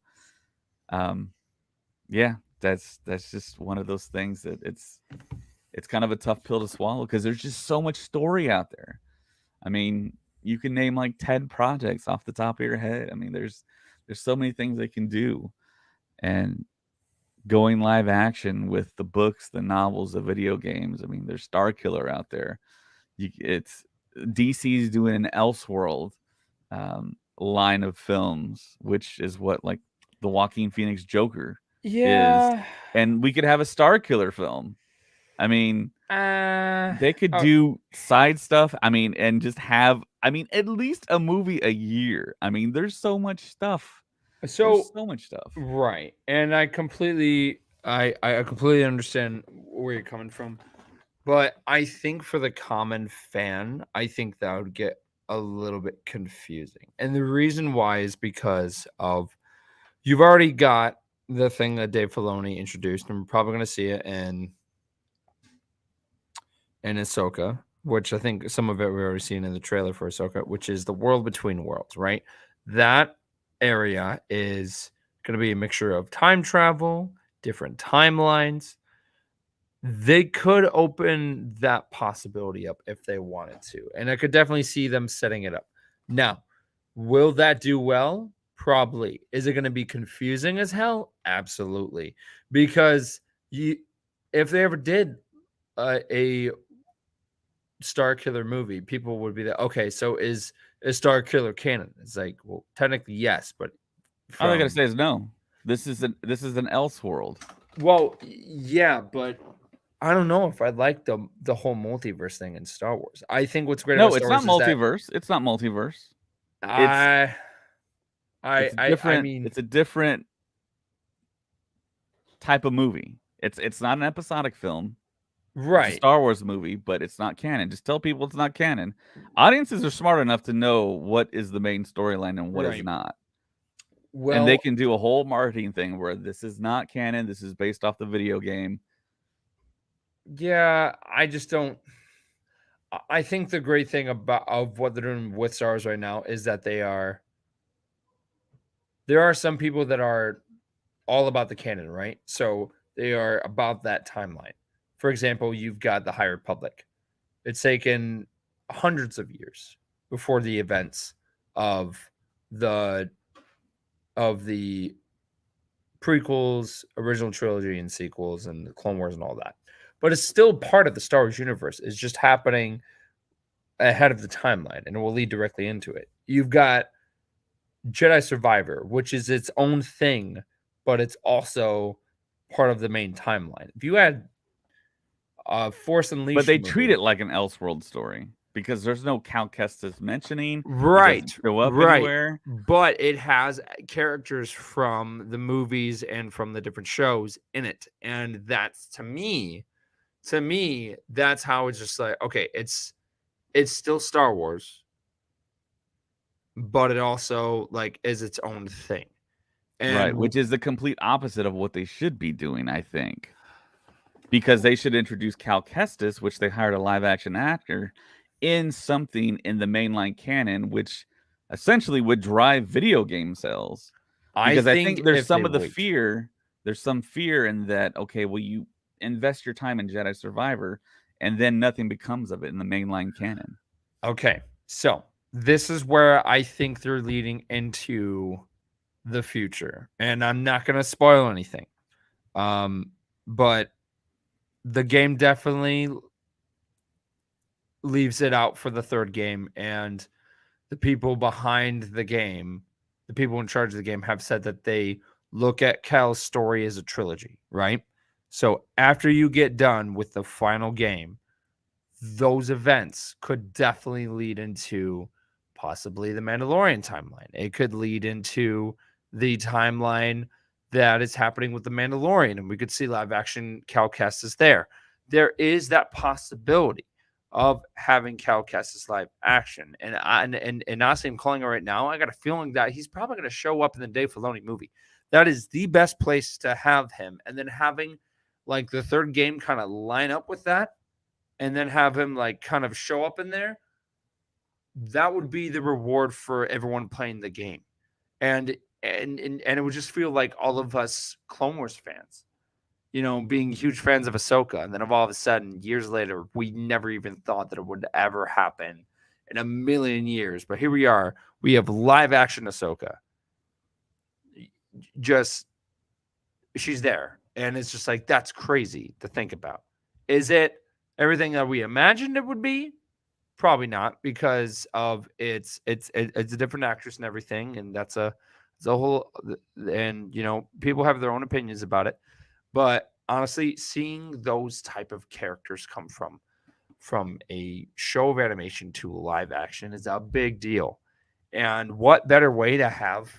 um, yeah, that's just one of those things that it's kind of a tough pill to swallow, because there's just so much story out there. I mean, you can name like 10 projects off the top of your head. I mean, there's so many things they can do. And going live action with the books, the novels, the video games. I mean, there's Star Killer out there. It's DC's doing an Elseworld line of films, which is what, like, the Joaquin Phoenix Joker is, Yeah. and we could have a Star Killer film. I mean, Uh, they could do side stuff. I mean, and just have, I mean, at least a movie a year. I mean, there's so much stuff. so There's so much stuff. right, and I completely understand where you're coming from, but I think for the common fan, I think that would get a little bit confusing, and the reason why is because of you've already got the thing that Dave Filoni introduced, and we're probably going to see it in Ahsoka, which I think some of it we're already seen in the trailer for Ahsoka, which is the world between worlds, right? That area is going to be a mixture of time travel, different timelines. They could open that possibility up if they wanted to. And I could definitely see them setting it up. Now, will that do well? Probably. Is it going to be confusing as hell? Absolutely. Because if they ever did a Star Killer movie, people would be like, okay, so is Star Killer canon? It's like, well, technically yes, but All I gotta from say is no. This is an Elseworld. well, yeah, but I don't know if I like the whole multiverse thing in Star Wars. I think what's great about No, it's Star not Wars is that multiverse. It's not multiverse. It's I I it's a I I different mean it's a different type of movie. It's not an episodic film. It's a right. Star Wars movie, but it's not canon. Just tell people it's not canon. Audiences are smart enough to know what is the main storyline and what is Right. not. And they Well, can do a whole marketing thing where this is not canon, this is based off the video game. yeah, I just don't I think the great thing about of what they're doing with Star Wars right now is that there are some people that are all about the canon, right? So they are about that timeline. For example, you've got the High Republic. It's taken hundreds of years before the events of the the prequels, original trilogy, and sequels, and the Clone Wars and all that. But it's still part of the Star Wars universe. It's just happening ahead of the timeline, and it will lead directly into it. You've got Jedi Survivor, which is its own thing, but it's also part of the main timeline. If you had Force But Unleashed they treat movie, it like an Elseworld story because there's no Cal Kestis mentioning. He doesn't right, show up right, anywhere. but it has characters from the movies and from the different shows in it, and that's to me, that's how it's just like okay, it's still Star Wars, but it also like is its own thing, Right, and which is the complete opposite of what they should be doing, I think. Because they should introduce Cal Kestis, which they hired a live action actor, in something in the mainline canon, which essentially would drive video game sales. I Because I think think there's if they some of the wait, fear, there's some fear in that, okay, well, invest your time in Jedi Survivor, and then nothing becomes of it in the mainline canon. Okay, so this is where I think they're leading into the future, and I'm not going to spoil anything. But the game definitely leaves it out for the third game, and the people behind the game, the people in charge of the game, have said that they look at Cal's story as a trilogy, right? So after you get done with the final game, those events could definitely lead into possibly the Mandalorian timeline. It could lead into the timeline that is happening with the Mandalorian, and we could see live action Cal Kestis there. There is that possibility of having Cal Kestis live action, and honestly, I'm calling it right now. I got a feeling that he's probably going to show up in the Dave Filoni movie. That is the best place to have him, and then having like the third game kind of line up with that, and then have him like kind of show up in there. That would be the reward for everyone playing the game, and it would just feel like all of us Clone Wars fans, being huge fans of Ahsoka, and then all of a sudden, years later, we never even thought that it would ever happen in a million years. But here we are. We have live action Ahsoka. Just she's there, and it's just like that's crazy to think about. Is it everything that we imagined it would be? Probably not, because of it's a different actress and everything, and it's a whole, and people have their own opinions about it. But honestly, seeing those type of characters come from a show of animation to live action is a big deal. And what better way to have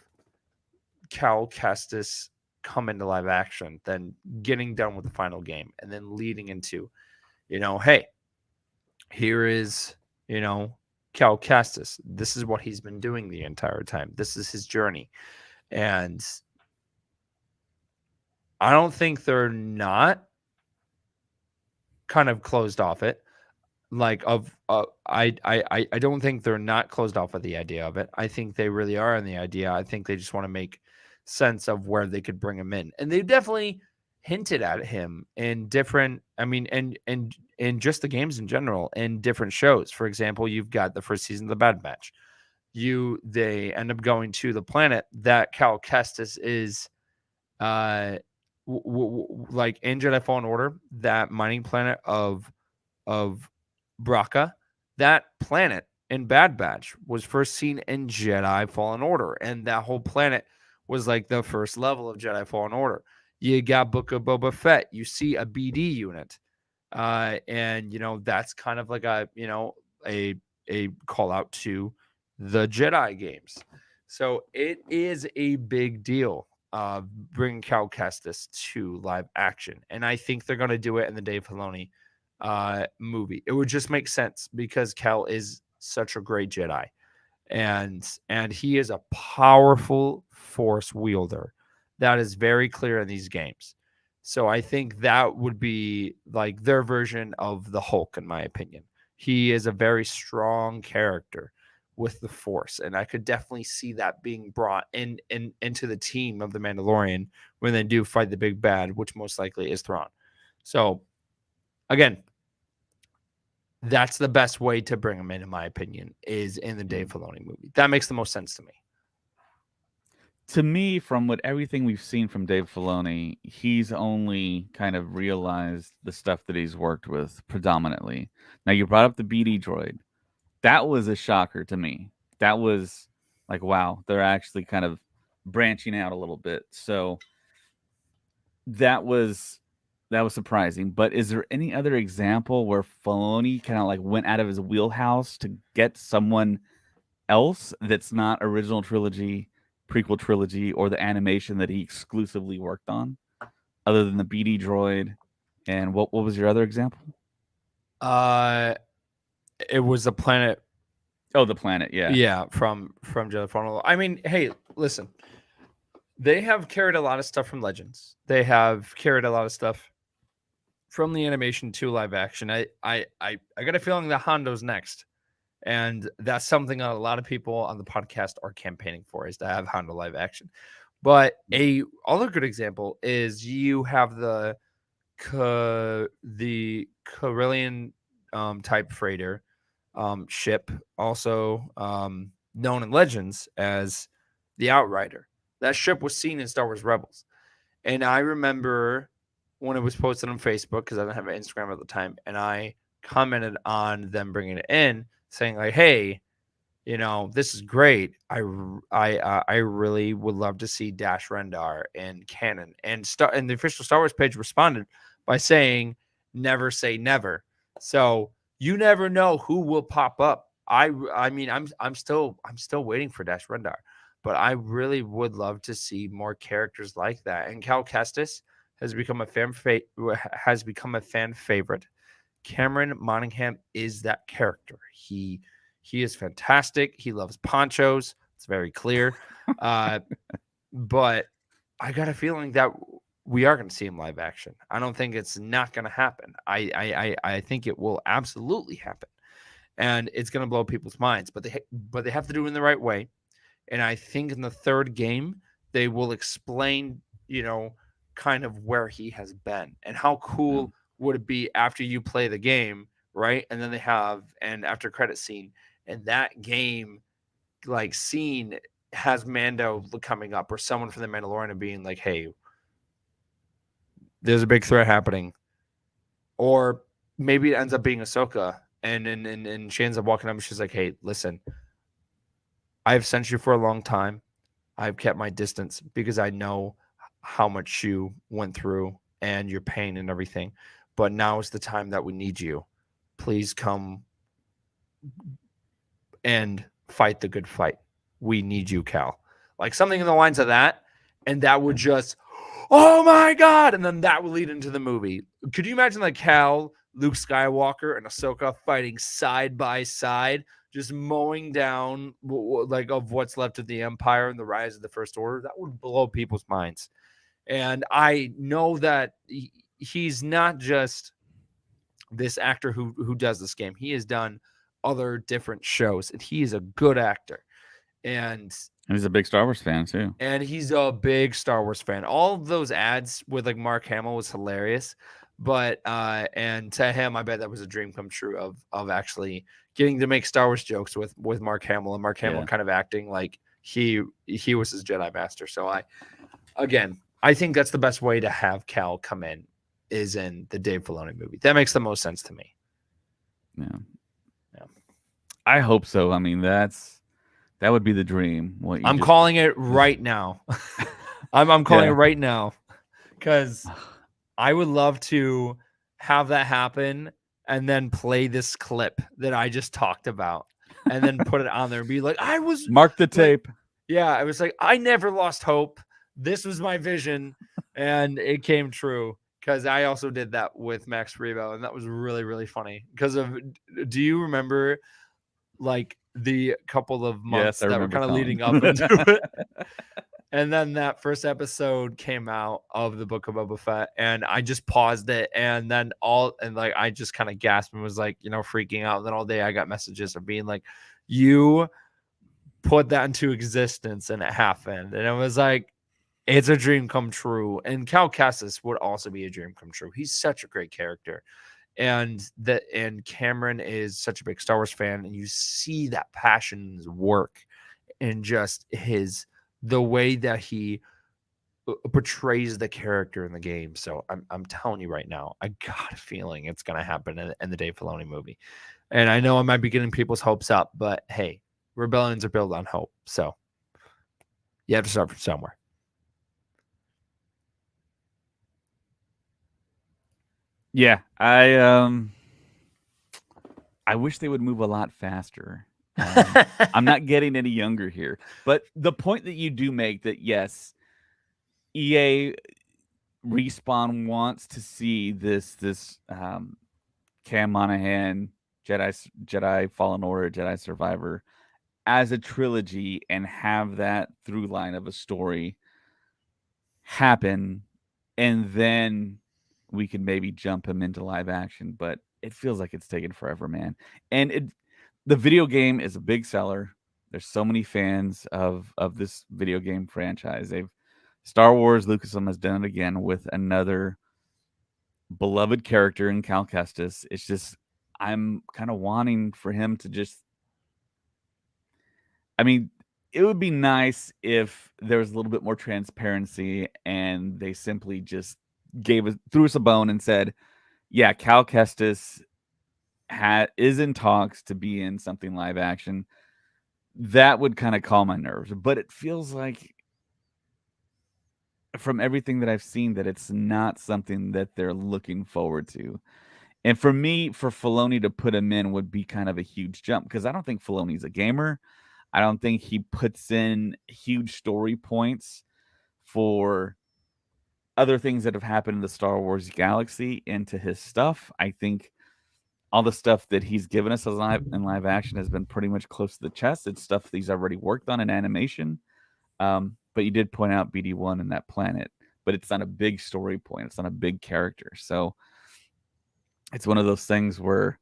Cal Kestis come into live action than getting done with the final game and then leading into, hey, here is, Cal Kestis. This is what he's been doing the entire time. This is his journey. And I don't think they're not kind of closed off it. I don't think they're not closed off of the idea of it. I think they really are in the idea. I think they just want to make sense of where they could bring him in. And they definitely hinted at him in different, and just the games in general, in different shows. For example, you've got the first season of the Bad Batch. They end up going to the planet that Cal Kestis is like in Jedi Fallen Order, that mining planet of Braca. That planet in Bad Batch was first seen in Jedi Fallen Order, and that whole planet was like the first level of Jedi Fallen Order. You got Book of Boba Fett. You see a BD unit, and that's kind of like a call out to the Jedi games. So it is a big deal bringing Cal Kestis to live action, and I think they're going to do it in the Dave Filoni movie. It would just make sense because Cal is such a great Jedi, and he is a powerful Force wielder. That is very clear in these games. So I think that would be like their version of the Hulk, in my opinion. He is a very strong character with the Force, and I could definitely see that being brought into the team of the Mandalorian when they do fight the big bad, which most likely is Thrawn. So again, that's the best way to bring him in my opinion, is in the Dave Filoni movie. That makes the most sense to me. To me, from everything we've seen from Dave Filoni, he's only kind of realized the stuff that he's worked with predominantly. Now, you brought up the BD droid. That was a shocker to me. That was like, wow, they're actually kind of branching out a little bit. So that was surprising. But is there any other example where Filoni kind of like went out of his wheelhouse to get someone else that's not original trilogy, prequel trilogy, or the animation that he exclusively worked on, other than the BD droid? And what was your other example? It was the planet. Oh, the planet, yeah. Yeah, from Jedi Fallen Order. I mean, hey, listen. They have carried a lot of stuff from Legends. They have carried a lot of stuff from the animation to live action. I got a feeling that Hondo's next. And that's something that a lot of people on the podcast are campaigning for, is to have Hondo live action. But a other good example is you have the the Carillion type freighter ship, also known in legends as the Outrider. That ship was seen in Star Wars Rebels. And I remember when it was posted on Facebook, because I didn't have an Instagram at the time, and I commented on them bringing it in, saying like, "Hey, this is great. I really would love to see Dash Rendar in canon." And the official Star Wars page responded by saying, "Never say never." So you never know who will pop up. I mean, I'm still waiting for Dash Rendar, but I really would love to see more characters like that. And Cal Kestis has become a fan favorite. Cameron Monaghan is that character. He is fantastic. He loves ponchos. It's very clear. But I got a feeling that we are going to see him live action. I don't think it's not going to happen. I think it will absolutely happen, and it's going to blow people's minds. But they have to do it in the right way. And I think in the third game they will explain, kind of where he has been and how cool would it be after you play the game, right? And then they have an after credit scene, and that game like scene has Mando coming up or someone from the Mandalorian being like, "Hey, there's a big threat happening," or maybe it ends up being Ahsoka, and she ends up walking up and she's like, "Hey, listen, I've sent you for a long time. I've kept my distance because I know how much you went through and your pain and everything. But now is the time that we need you. Please come and fight the good fight. We need you, Cal." Like something in the lines of that. And that would just, oh my God. And then that would lead into the movie. Could you imagine like Cal, Luke Skywalker, and Ahsoka fighting side by side, just mowing down like of what's left of the Empire and the rise of the First Order? That would blow people's minds. And I know that he's not just this actor who does this game. He has done other different shows, and he is a good actor. And he's a big Star Wars fan too. And he's a big Star Wars fan. All of those ads with like Mark Hamill was hilarious. But and to him, I bet that was a dream come true of actually getting to make Star Wars jokes with Mark Hamill, and Mark Hamill kind of acting like he was his Jedi master. So I think that's the best way to have Cal come in, is in the Dave Filoni movie. That makes the most sense to me. Yeah. I hope so. I mean, that would be the dream. I'm calling it right now. I'm calling it right now, because I would love to have that happen and then play this clip that I just talked about and then put it on there and be like, mark the tape. Yeah, I was like, I never lost hope. This was my vision, and it came true, because I also did that with Max Rebo, and that was really, really funny. Do you remember like the couple of months that were kind of leading up into it? And then that first episode came out of the Book of Boba Fett, and I just paused it, and then I just kind of gasped and was like, freaking out. And then all day I got messages of being like, you put that into existence and it happened. And it was like, it's a dream come true. And Cal Kestis would also be a dream come true. He's such a great character. And Cameron is such a big Star Wars fan, and you see that passion in his work and just the way that he portrays the character in the game. So I'm telling you right now, I got a feeling it's going to happen in the Dave Filoni movie. And I know I might be getting people's hopes up, but hey, rebellions are built on hope. So you have to start from somewhere. Yeah, I wish they would move a lot faster. I'm not getting any younger here, but the point that you do make, that yes, EA Respawn wants to see this Cam Monaghan Jedi Fallen Order, Jedi Survivor as a trilogy, and have that through line of a story happen, and then we can maybe jump him into live action. But it feels like it's taken forever, man. And the video game is a big seller. There's so many fans of this video game franchise. Star Wars, Lucasfilm has done it again with another beloved character in Cal Kestis. It's just I'm kind of wanting for him to just. I mean, it would be nice if there was a little bit more transparency and they simply just threw us a bone and said, "Yeah, Cal Kestis is in talks to be in something live action." That would kind of calm my nerves. But it feels like, from everything that I've seen, that it's not something that they're looking forward to. And for me, for Filoni to put him in would be kind of a huge jump because I don't think Filoni's a gamer. I don't think he puts in huge story points for other things that have happened in the Star Wars galaxy into his stuff. I think all the stuff that he's given us as in live action has been pretty much close to the chest. It's stuff that he's already worked on in animation. But you did point out BD1 and that planet, but it's not a big story point. It's not a big character. So it's one of those things where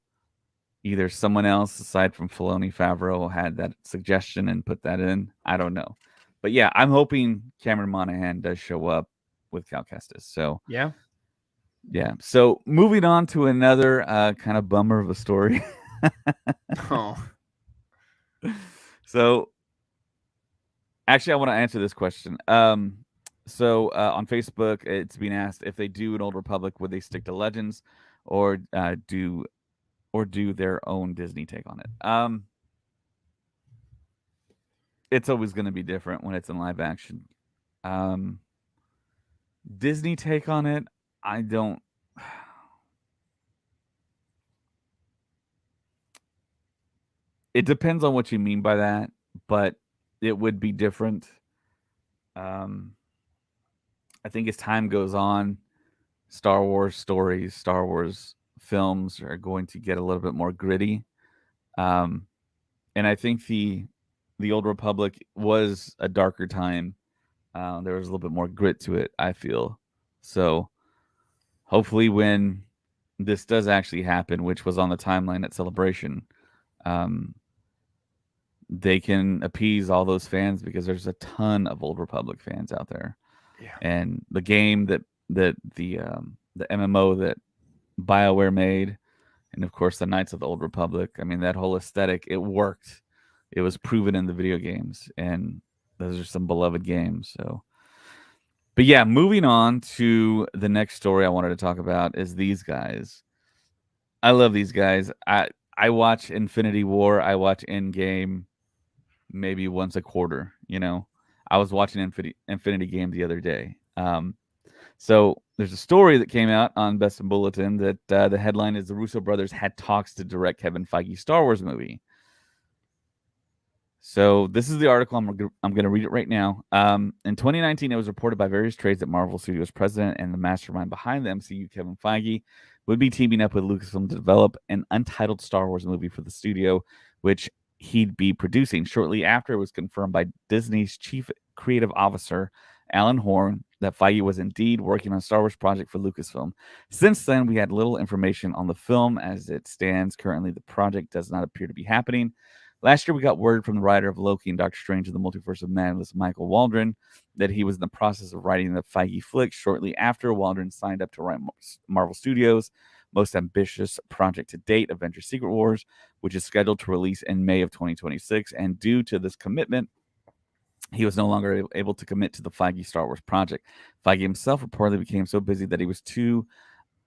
either someone else aside from Filoni, Favreau had that suggestion and put that in. I don't know. But yeah, I'm hoping Cameron Monaghan does show up with Cal Kestis. So Yeah. yeah. So moving on to another kind of bummer of a story. Oh. So actually, I want to answer this question. So on Facebook, it's being asked if they do an Old Republic, would they stick to Legends, or do their own Disney take on it? It's always going to be different when it's in live action. Um, Disney take on it, I don't. It depends on what you mean by that, but it would be different. Um, I think as time goes on, Star Wars stories, Star Wars films are going to get a little bit more gritty. Um, and I think the Old Republic was a darker time. There was a little bit more grit to it, I feel. So hopefully, when this does actually happen, which was on the timeline at Celebration, um, they can appease all those fans because there's a ton of Old Republic fans out there. Yeah. And the game that the MMO that BioWare made, and of course the Knights of the Old Republic. I mean, that whole aesthetic, it worked. It was proven in the video games, and those are some beloved games. So, but yeah, moving on to the next story I wanted to talk about is these guys. I love these guys. I watch Infinity War. I watch Endgame maybe once a quarter. I was watching Infinity Game the other day. So there's a story that came out on Best in Bulletin that the headline is the Russo brothers had talks to direct Kevin Feige's Star Wars movie. So this is the article. I'm going to read it right now. In 2019, it was reported by various trades that Marvel Studios president and the mastermind behind the MCU, Kevin Feige, would be teaming up with Lucasfilm to develop an untitled Star Wars movie for the studio, which he'd be producing. Shortly after, it was confirmed by Disney's chief creative officer, Alan Horn, that Feige was indeed working on a Star Wars project for Lucasfilm. Since then, we had little information on the film. As it stands currently, the project does not appear to be happening. Last year, we got word from the writer of Loki and Doctor Strange of the Multiverse of Madness, Michael Waldron, that he was in the process of writing the Feige flick. Shortly after, Waldron signed up to write Marvel Studios' most ambitious project to date, Avengers Secret Wars, which is scheduled to release in May of 2026. And due to this commitment, he was no longer able to commit to the Feige Star Wars project. Feige himself reportedly became so busy that he was too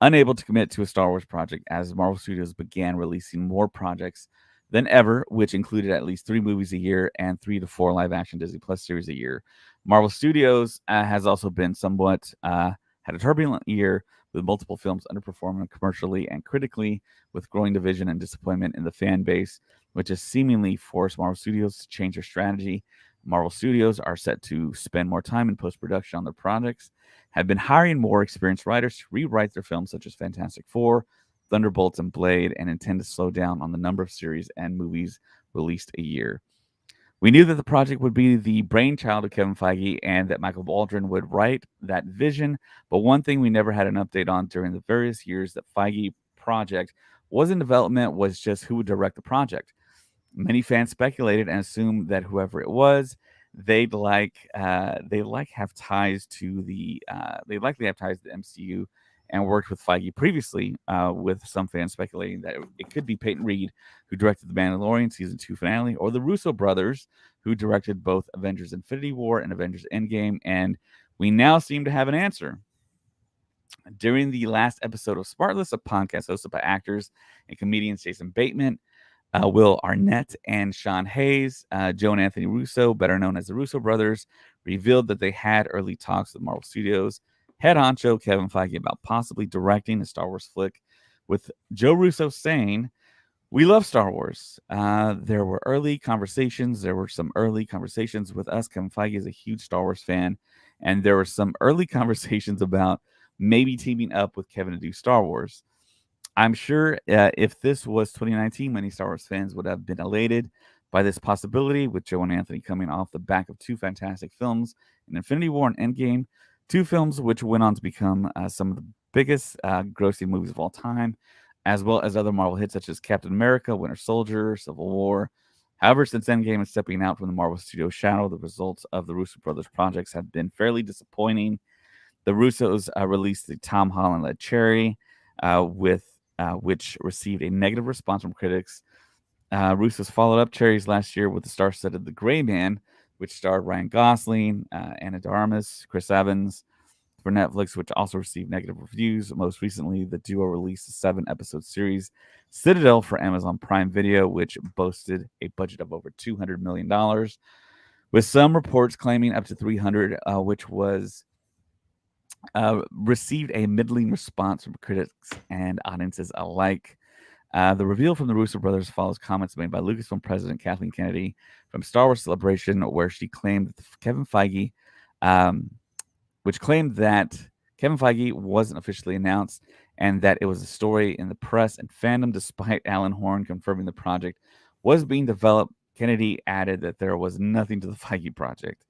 unable to commit to a Star Wars project as Marvel Studios began releasing more projects than ever, which included at least 3 movies a year and 3 to 4 live-action Disney Plus series a year. Marvel Studios has also been somewhat had a turbulent year with multiple films underperforming commercially and critically, with growing division and disappointment in the fan base, which has seemingly forced Marvel Studios to change their strategy. Marvel Studios are set to spend more time in post-production on their projects, have been hiring more experienced writers to rewrite their films, such as Fantastic Four, Thunderbolts, and Blade, and intend to slow down on the number of series and movies released a year. We knew that the project would be the brainchild of Kevin Feige and that Michael Waldron would write that vision, but one thing we never had an update on during the various years that Feige project was in development was just who would direct the project. Many fans speculated and assumed that whoever it was, they likely have ties to the MCU and worked with Feige previously, with some fans speculating that it could be Peyton Reed, who directed The Mandalorian season 2 finale, or the Russo brothers, who directed both Avengers Infinity War and Avengers Endgame. And we now seem to have an answer. During the last episode of Spartless, a podcast hosted by actors and comedians Jason Bateman, Will Arnett, and Sean Hayes, Joe and Anthony Russo, better known as the Russo brothers, revealed that they had early talks with Marvel Studios head honcho Kevin Feige about possibly directing a Star Wars flick, with Joe Russo saying, "We love Star Wars. There were early conversations. There were some early conversations with us. Kevin Feige is a huge Star Wars fan, and there were some early conversations about maybe teaming up with Kevin to do Star Wars. I'm sure if this was 2019, many Star Wars fans would have been elated by this possibility, with Joe and Anthony coming off the back of two fantastic films in Infinity War and Endgame, two films which went on to become some of the biggest grossing movies of all time, as well as other Marvel hits such as Captain America, Winter Soldier, Civil War. However, since Endgame and stepping out from the Marvel Studio shadow, the results of the Russo brothers projects have been fairly disappointing. The Russos released the Tom Holland-led Cherry, which received a negative response from critics. Russo's followed up Cherries last year with the star-studded The Gray Man, which starred Ryan Gosling, Anna de Armas, Chris Evans, for Netflix, which also received negative reviews. Most recently, the duo released a 7-episode series, Citadel, for Amazon Prime Video, which boasted a budget of over $200 million, with some reports claiming up to 300, which was received a middling response from critics and audiences alike. The reveal from the Russo brothers follows comments made by Lucasfilm president Kathleen Kennedy from Star Wars Celebration, where she claimed that Kevin Feige, wasn't officially announced, and that it was a story in the press and fandom. Despite Alan Horn confirming the project was being developed, Kennedy added that there was nothing to the Feige project,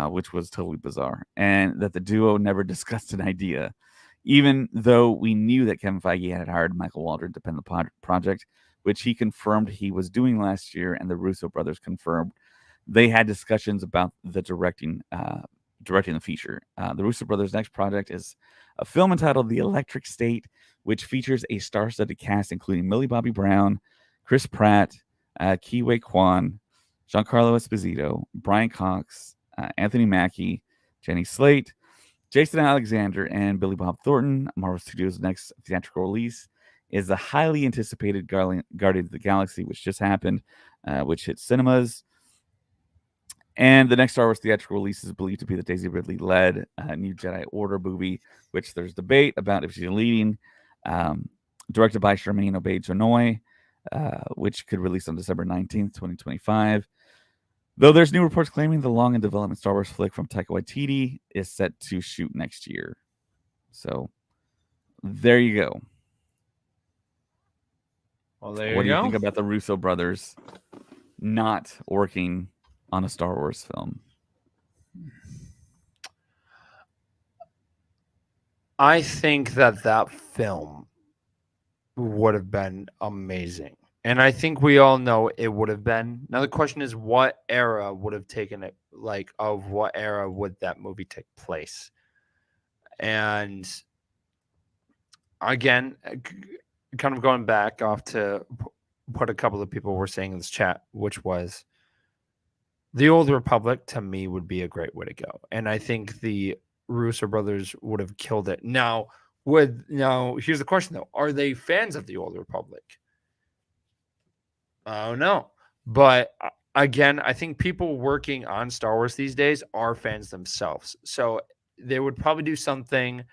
which was totally bizarre, and that the duo never discussed an idea, even though we knew that Kevin Feige had hired Michael Waldron to pen the project, which he confirmed he was doing last year, and the Russo brothers confirmed they had discussions about the directing the feature. The Russo brothers' next project is a film entitled The Electric State, which features a star-studded cast including Millie Bobby Brown, Chris Pratt, Kiwi Kwan, Giancarlo Esposito, Brian Cox, Anthony Mackie, Jenny Slate, Jason Alexander, and Billy Bob Thornton. Marvel Studios' next theatrical release is the highly anticipated Guardians of the Galaxy, which just happened, which hit cinemas. And the next Star Wars theatrical release is believed to be the Daisy Ridley-led New Jedi Order movie, which there's debate about if she's leading. Directed by Charmaine Obaid-Chinoy, which could release on December 19th, 2025. Though there's new reports claiming the long in development Star Wars flick from Taika Waititi is set to shoot next year. So there you go. Well, there what you do go. you think about the Russo brothers not working on a Star Wars film? I think that film would have been amazing. And I think we all know it would have been. Now the question is, what era would have taken it? Like, of what era would that movie take place? And again, kind of going back off to what a couple of people were saying in this chat, which was the Old Republic to me would be a great way to go. And I think the Russo brothers would have killed it. Now, here's the question though: are they fans of the Old Republic? I don't know. But again, I think people working on Star Wars these days are fans themselves. So they would probably do something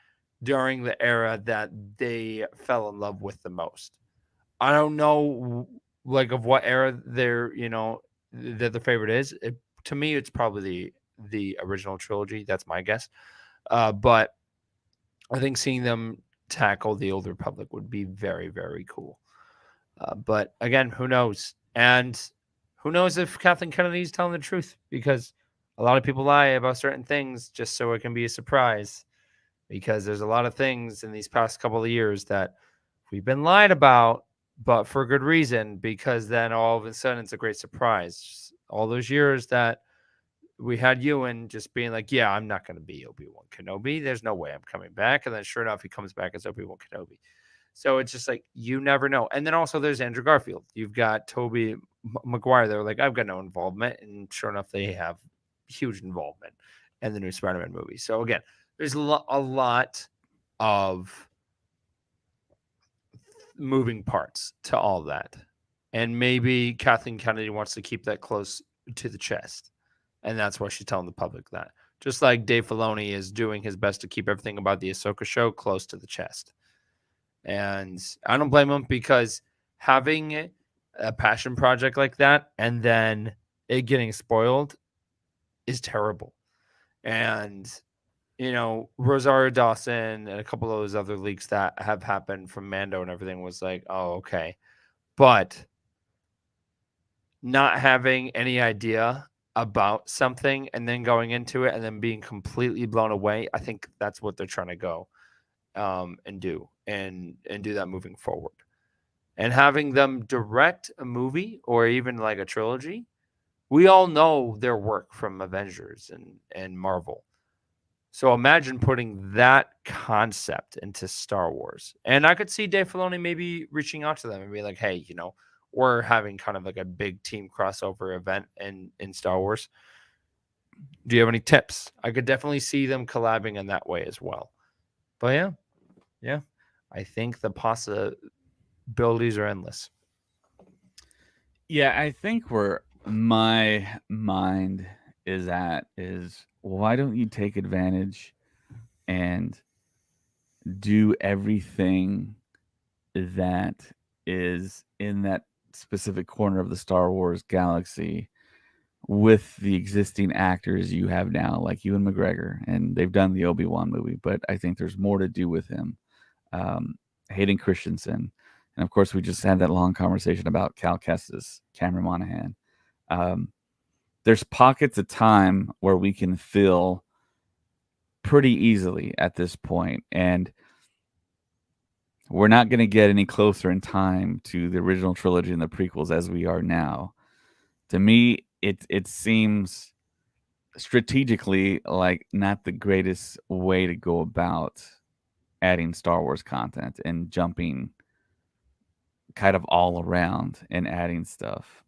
during the era that they fell in love with the most. I don't know, like, of what era that the favorite is. To me, it's probably the original trilogy. That's my guess. But I think seeing them tackle the Old Republic would be very, very cool. But again, who knows? And who knows if Kathleen Kennedy is telling the truth? Because a lot of people lie about certain things just so it can be a surprise. Because there's a lot of things in these past couple of years that we've been lied about, but for good reason. Because then all of a sudden it's a great surprise. All those years that we had Ewan just being like, "Yeah, I'm not going to be Obi-Wan Kenobi. There's no way I'm coming back." And then sure enough, he comes back as Obi-Wan Kenobi. So it's just like you never know. And then also there's Andrew Garfield. You've got Toby Maguire. They're like, I've got no involvement, and sure enough, they have huge involvement in the new Spider-Man movie. So again, there's a lot of moving parts to all that. And maybe Kathleen Kennedy wants to keep that close to the chest. And that's why she's telling the public that. Just like Dave Filoni is doing his best to keep everything about the Ahsoka show close to the chest. And I don't blame him, because having a passion project like that and then it getting spoiled is terrible. And Rosario Dawson and a couple of those other leaks that have happened from Mando and everything was like, oh, okay. But not having any idea about something and then going into it and then being completely blown away, I think that's what they're trying to go and do and do that moving forward. And having them direct a movie or even like a trilogy, we all know their work from Avengers and Marvel. So imagine putting that concept into Star Wars. And I could see Dave Filoni maybe reaching out to them and be like, hey, we're having kind of like a big team crossover event in Star Wars. Do you have any tips? I could definitely see them collabing in that way as well. But yeah. I think the possibilities are endless. Yeah, I think where my mind is at is, why don't you take advantage and do everything that is in that specific corner of the Star Wars galaxy with the existing actors you have now, like Ewan McGregor, and they've done the Obi-Wan movie, but I think there's more to do with him. Um, Hayden Christensen, and of course, we just had that long conversation about Cal Kestis, Cameron Monaghan. Um, there's pockets of time where we can fill pretty easily at this point, and we're not going to get any closer in time to the original trilogy and the prequels as we are now. To me, it seems strategically like not the greatest way to go about adding Star Wars content and jumping kind of all around and adding stuff.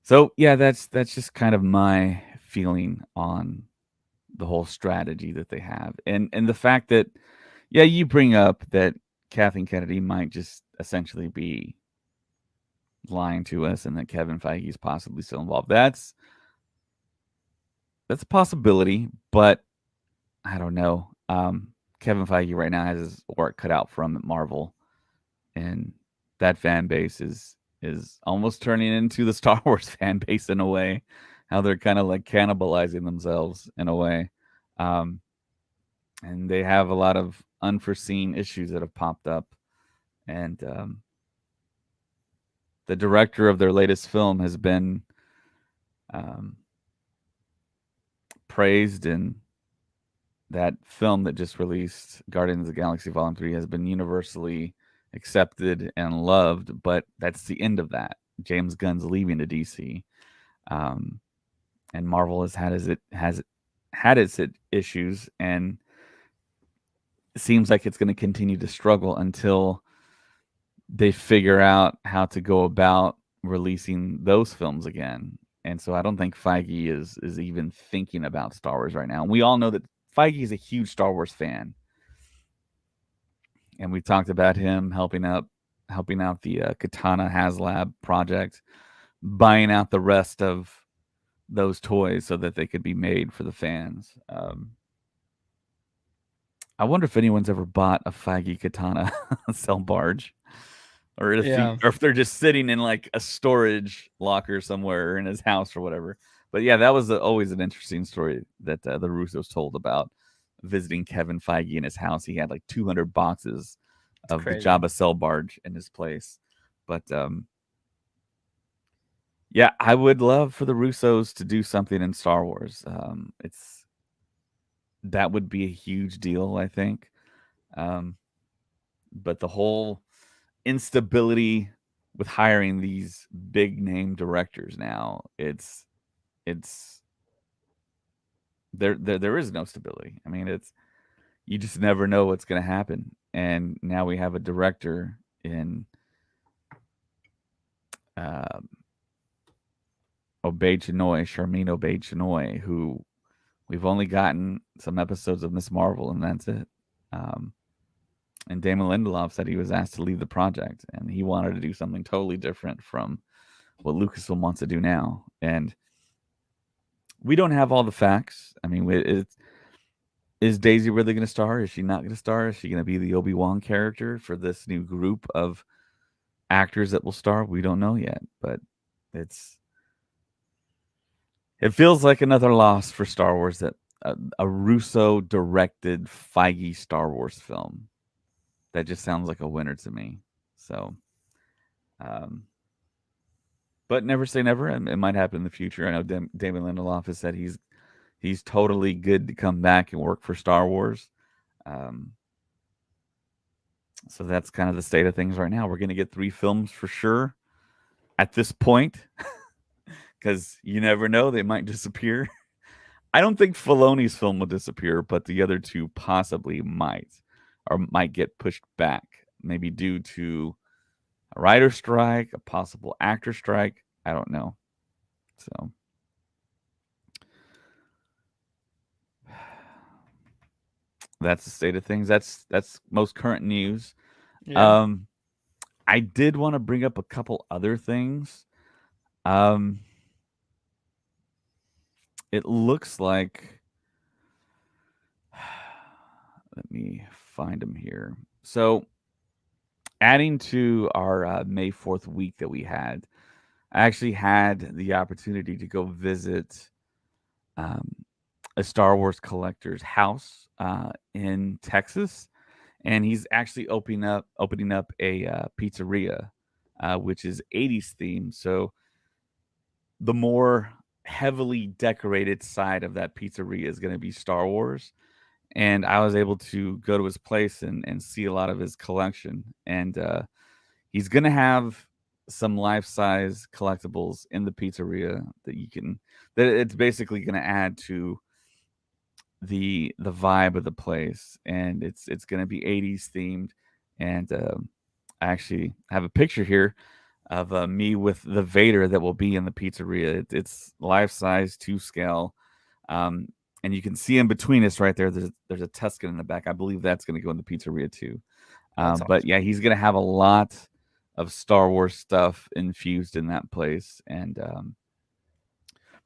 So yeah, that's just kind of my feeling on the whole strategy that they have, and the fact that, yeah, you bring up that Kathleen Kennedy might just essentially be lying to us, and that Kevin Feige is possibly still involved. That's a possibility, but I don't know. Kevin Feige right now has his work cut out from Marvel, and that fan base is almost turning into the Star Wars fan base in a way. How they're kind of like cannibalizing themselves in a way, um, and they have a lot of unforeseen issues that have popped up, and the director of their latest film has been um, praised, and that film that just released, Guardians of the Galaxy Volume 3, has been universally accepted and loved, but that's the end of that. James Gunn's leaving to DC, um, and Marvel has had its issues, and it seems like it's going to continue to struggle until they figure out how to go about releasing those films again. And so I don't think Feige is even thinking about Star Wars right now. And we all know that Feige is a huge Star Wars fan, and we talked about him helping out the Katana HasLab project, buying out the rest of those toys so that they could be made for the fans. I wonder if anyone's ever bought a Feige Katana cell barge, Yeah. or if they're just sitting in like a storage locker somewhere or in his house or whatever. But yeah, that was always an interesting story that the Russos told about visiting Kevin Feige in his house. He had like 200 boxes It's of the crazy. Jabba cell barge in his place. But yeah, I would love for the Russos to do something in Star Wars. It's that would be a huge deal, I think. Um, but the whole instability with hiring these big name directors now, it's there is no stability. I mean, it's you just never know what's going to happen. And now we have a director in um, Obey Chinoy, Charmin Obey Chinoy, who we've only gotten some episodes of Miss Marvel, and that's it. Um, and Damon Lindelof said he was asked to leave the project, and he wanted to do something totally different from what Lucasfilm wants to do now. And we don't have all the facts. I mean, is Daisy really going to star? Is she not going to star? Is she going to be the Obi-Wan character for this new group of actors that will star? We don't know yet, but it's it feels like another loss for Star Wars that a Russo directed Feige Star Wars film. That just sounds like a winner to me. So, um, but never say never. It might happen in the future. I know Damon Lindelof has said he's totally good to come back and work for Star Wars. Um, so that's kind of the state of things right now. We're going to get 3 films for sure at this point, because you never know, they might disappear. I don't think Filoni's film will disappear, but the other 2 possibly might, or might get pushed back, maybe due to a writer strike, a possible actor strike. I don't know. So that's the state of things. That's most current news. Yeah. Um, I did want to bring up a couple other things. Um, it looks like let me find them here. So, adding to our May 4th week that we had, I actually had the opportunity to go visit um, a Star Wars collector's house in Texas, and he's actually opening up a pizzeria, which is 80s themed. So the more heavily decorated side of that pizzeria is going to be Star Wars. And I was able to go to his place and see a lot of his collection. And he's going to have some life size collectibles in the pizzeria that it's basically going to add to the vibe of the place, and it's going to be 80s themed. And I actually have a picture here of me with the Vader that will be in the pizzeria. It's life size to scale, um, and you can see in between us right there. There's a Tusken in the back. I believe that's going to go in the pizzeria too. That's But awesome. yeah, he's going to have a lot of Star Wars stuff infused in that place, and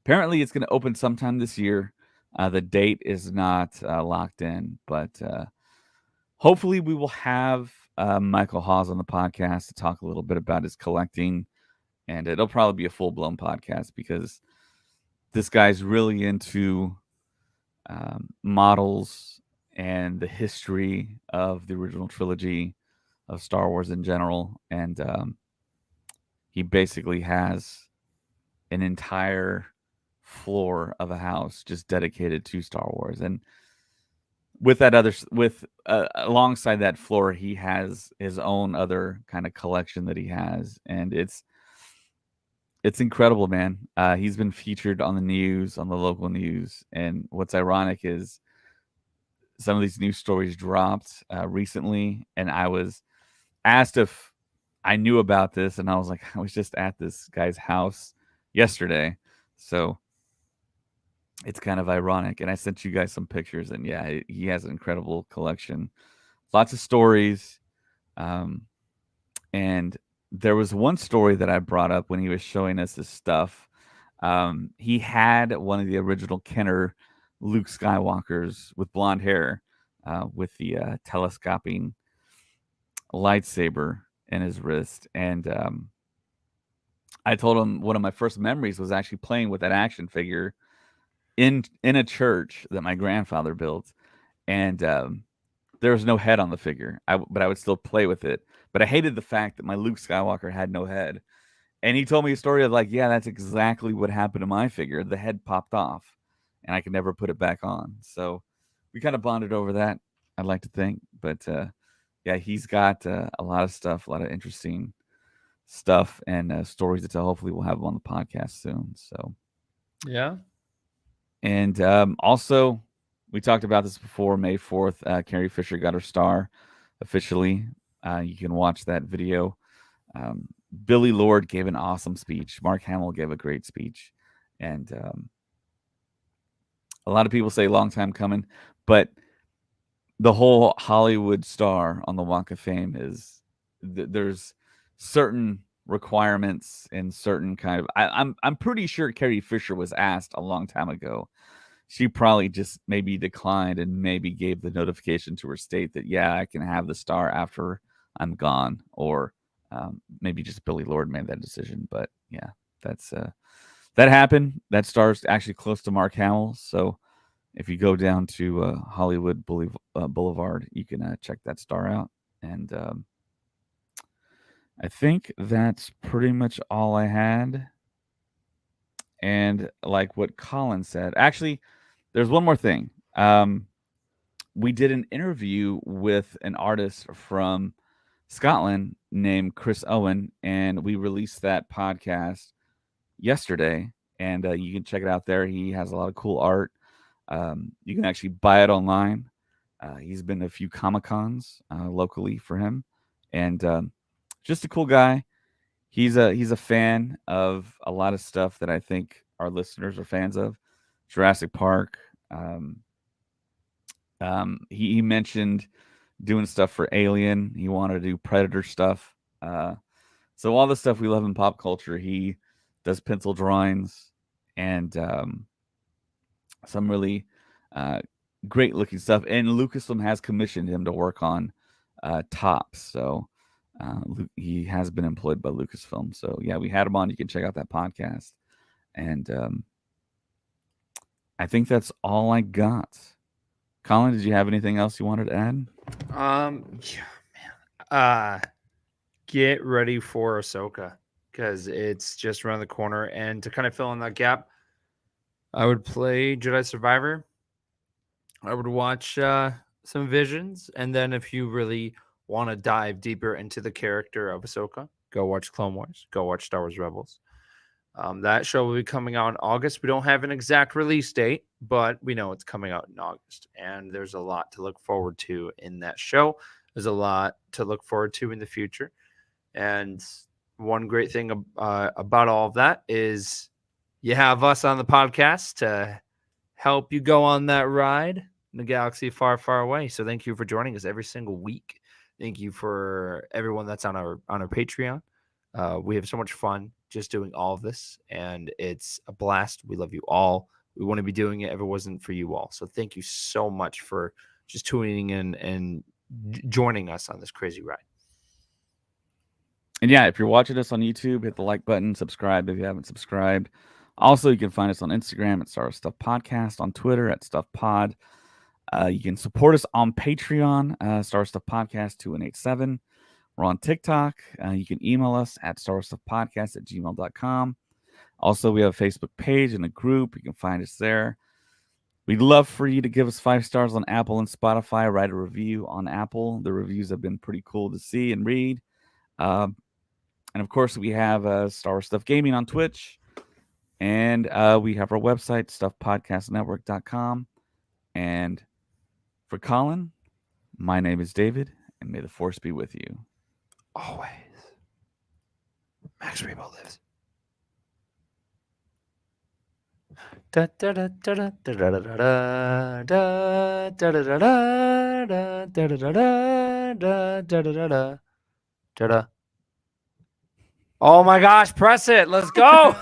apparently it's going to open sometime this year. The date is not locked in, but hopefully we will have Michael Hawes on the podcast to talk a little bit about his collecting, and it'll probably be a full blown podcast because this guy's really into models and the history of the original trilogy of Star Wars in general, and he basically has an entire floor of a house just dedicated to Star Wars. And with that other with alongside that floor, he has his own other kind of collection that he has, and it's incredible, man. He's been featured on the news, on the local news, and what's ironic is some of these news stories dropped recently, and I was asked if I knew about this, and I was like, I was just at this guy's house yesterday, so it's kind of ironic. And I sent you guys some pictures, and yeah, he has an incredible collection, lots of stories. Um, and there was one story that I brought up when he was showing us his stuff. He had one of the original Kenner Luke Skywalkers with blonde hair, with the telescoping lightsaber in his wrist. And I told him one of my first memories was actually playing with that action figure in a church that my grandfather built, and there was no head on the figure. But I would still play with it. But I hated the fact that my Luke Skywalker had no head. And he told me a story of like, yeah, that's exactly what happened to my figure. The head popped off, and I could never put it back on. So we kind of bonded over that. I'd like to think, but yeah, he's got a lot of stuff, a lot of interesting stuff and stories to tell. Hopefully, we'll have them on the podcast soon. So, Yeah. and also, we talked about this before. May 4th, Carrie Fisher got her star officially. You can watch that video. Um, Billy Lord gave an awesome speech. Mark Hamill gave a great speech, and a lot of people say long time coming, but the whole Hollywood star on the Walk of Fame is there's certain requirements and certain kind of. I'm pretty sure Carrie Fisher was asked a long time ago. She probably just maybe declined and maybe gave the notification to her state that yeah, I can have the star after I'm gone, or maybe just Billy Lord made that decision. But yeah, that's that happened. That star's actually close to Mark Hamill, so if you go down to Hollywood Boulevard, you can check that star out. And I think that's pretty much all I had. And like what Colin said, actually, there's one more thing. We did an interview with an artist from Scotland named Chris Owen, and we released that podcast yesterday. And you can check it out there. He has a lot of cool art. You can actually buy it online. He's been to a few Comic Cons locally for him, and just a cool guy. He's a fan of a lot of stuff that I think our listeners are fans of. Jurassic Park. He mentioned doing stuff for Alien. He wanted to do Predator stuff. So all the stuff we love in pop culture, he does pencil drawings and some really great looking stuff. And Lucasfilm has commissioned him to work on tops. So he has been employed by Lucasfilm. So yeah, we had him on. You can check out that podcast. And I think that's all I got. Colin, did you have anything else you wanted to add? Yeah, man. Get ready for Ahsoka because it's just around the corner. And to kind of fill in that gap, I would play Jedi Survivor. I would watch some Visions, and then if you really want to dive deeper into the character of Ahsoka, go watch Clone Wars. Go watch Star Wars Rebels. That show will be coming out in August. We don't have an exact release date, but we know it's coming out in August. And there's a lot to look forward to in that show. There's a lot to look forward to in the future. And one great thing about all of that is you have us on the podcast to help you go on that ride in a galaxy far, far away. So thank you for joining us every single week. Thank you for everyone that's on our Patreon. We have so much fun just doing all of this, and it's a blast. We love you all. We wouldn't be doing it if it wasn't for you all. So thank you so much for just tuning in and joining us on this crazy ride. And yeah, if you're watching us on YouTube, hit the like button, subscribe if you haven't subscribed. Also, you can find us on Instagram at Star Wars Stuff Podcast, on Twitter at Stuff Pod. You can support us on Patreon, Star Wars Stuff Podcast 2187. We're on TikTok. You can email us at starwarstuffpodcast@gmail.com. Also, we have a Facebook page and a group. You can find us there. We'd love for you to give us 5 stars on Apple and Spotify. Write a review on Apple. The reviews have been pretty cool to see and read. And of course, we have Star Wars Stuff Gaming on Twitch. And we have our website, stuffpodcastnetwork.com. And for Colin, my name is David, and may the Force be with you. Always. Max Rebo lives. Da da da da da da da da da da da da da da da da da da da. Oh my gosh, press it. Let's go.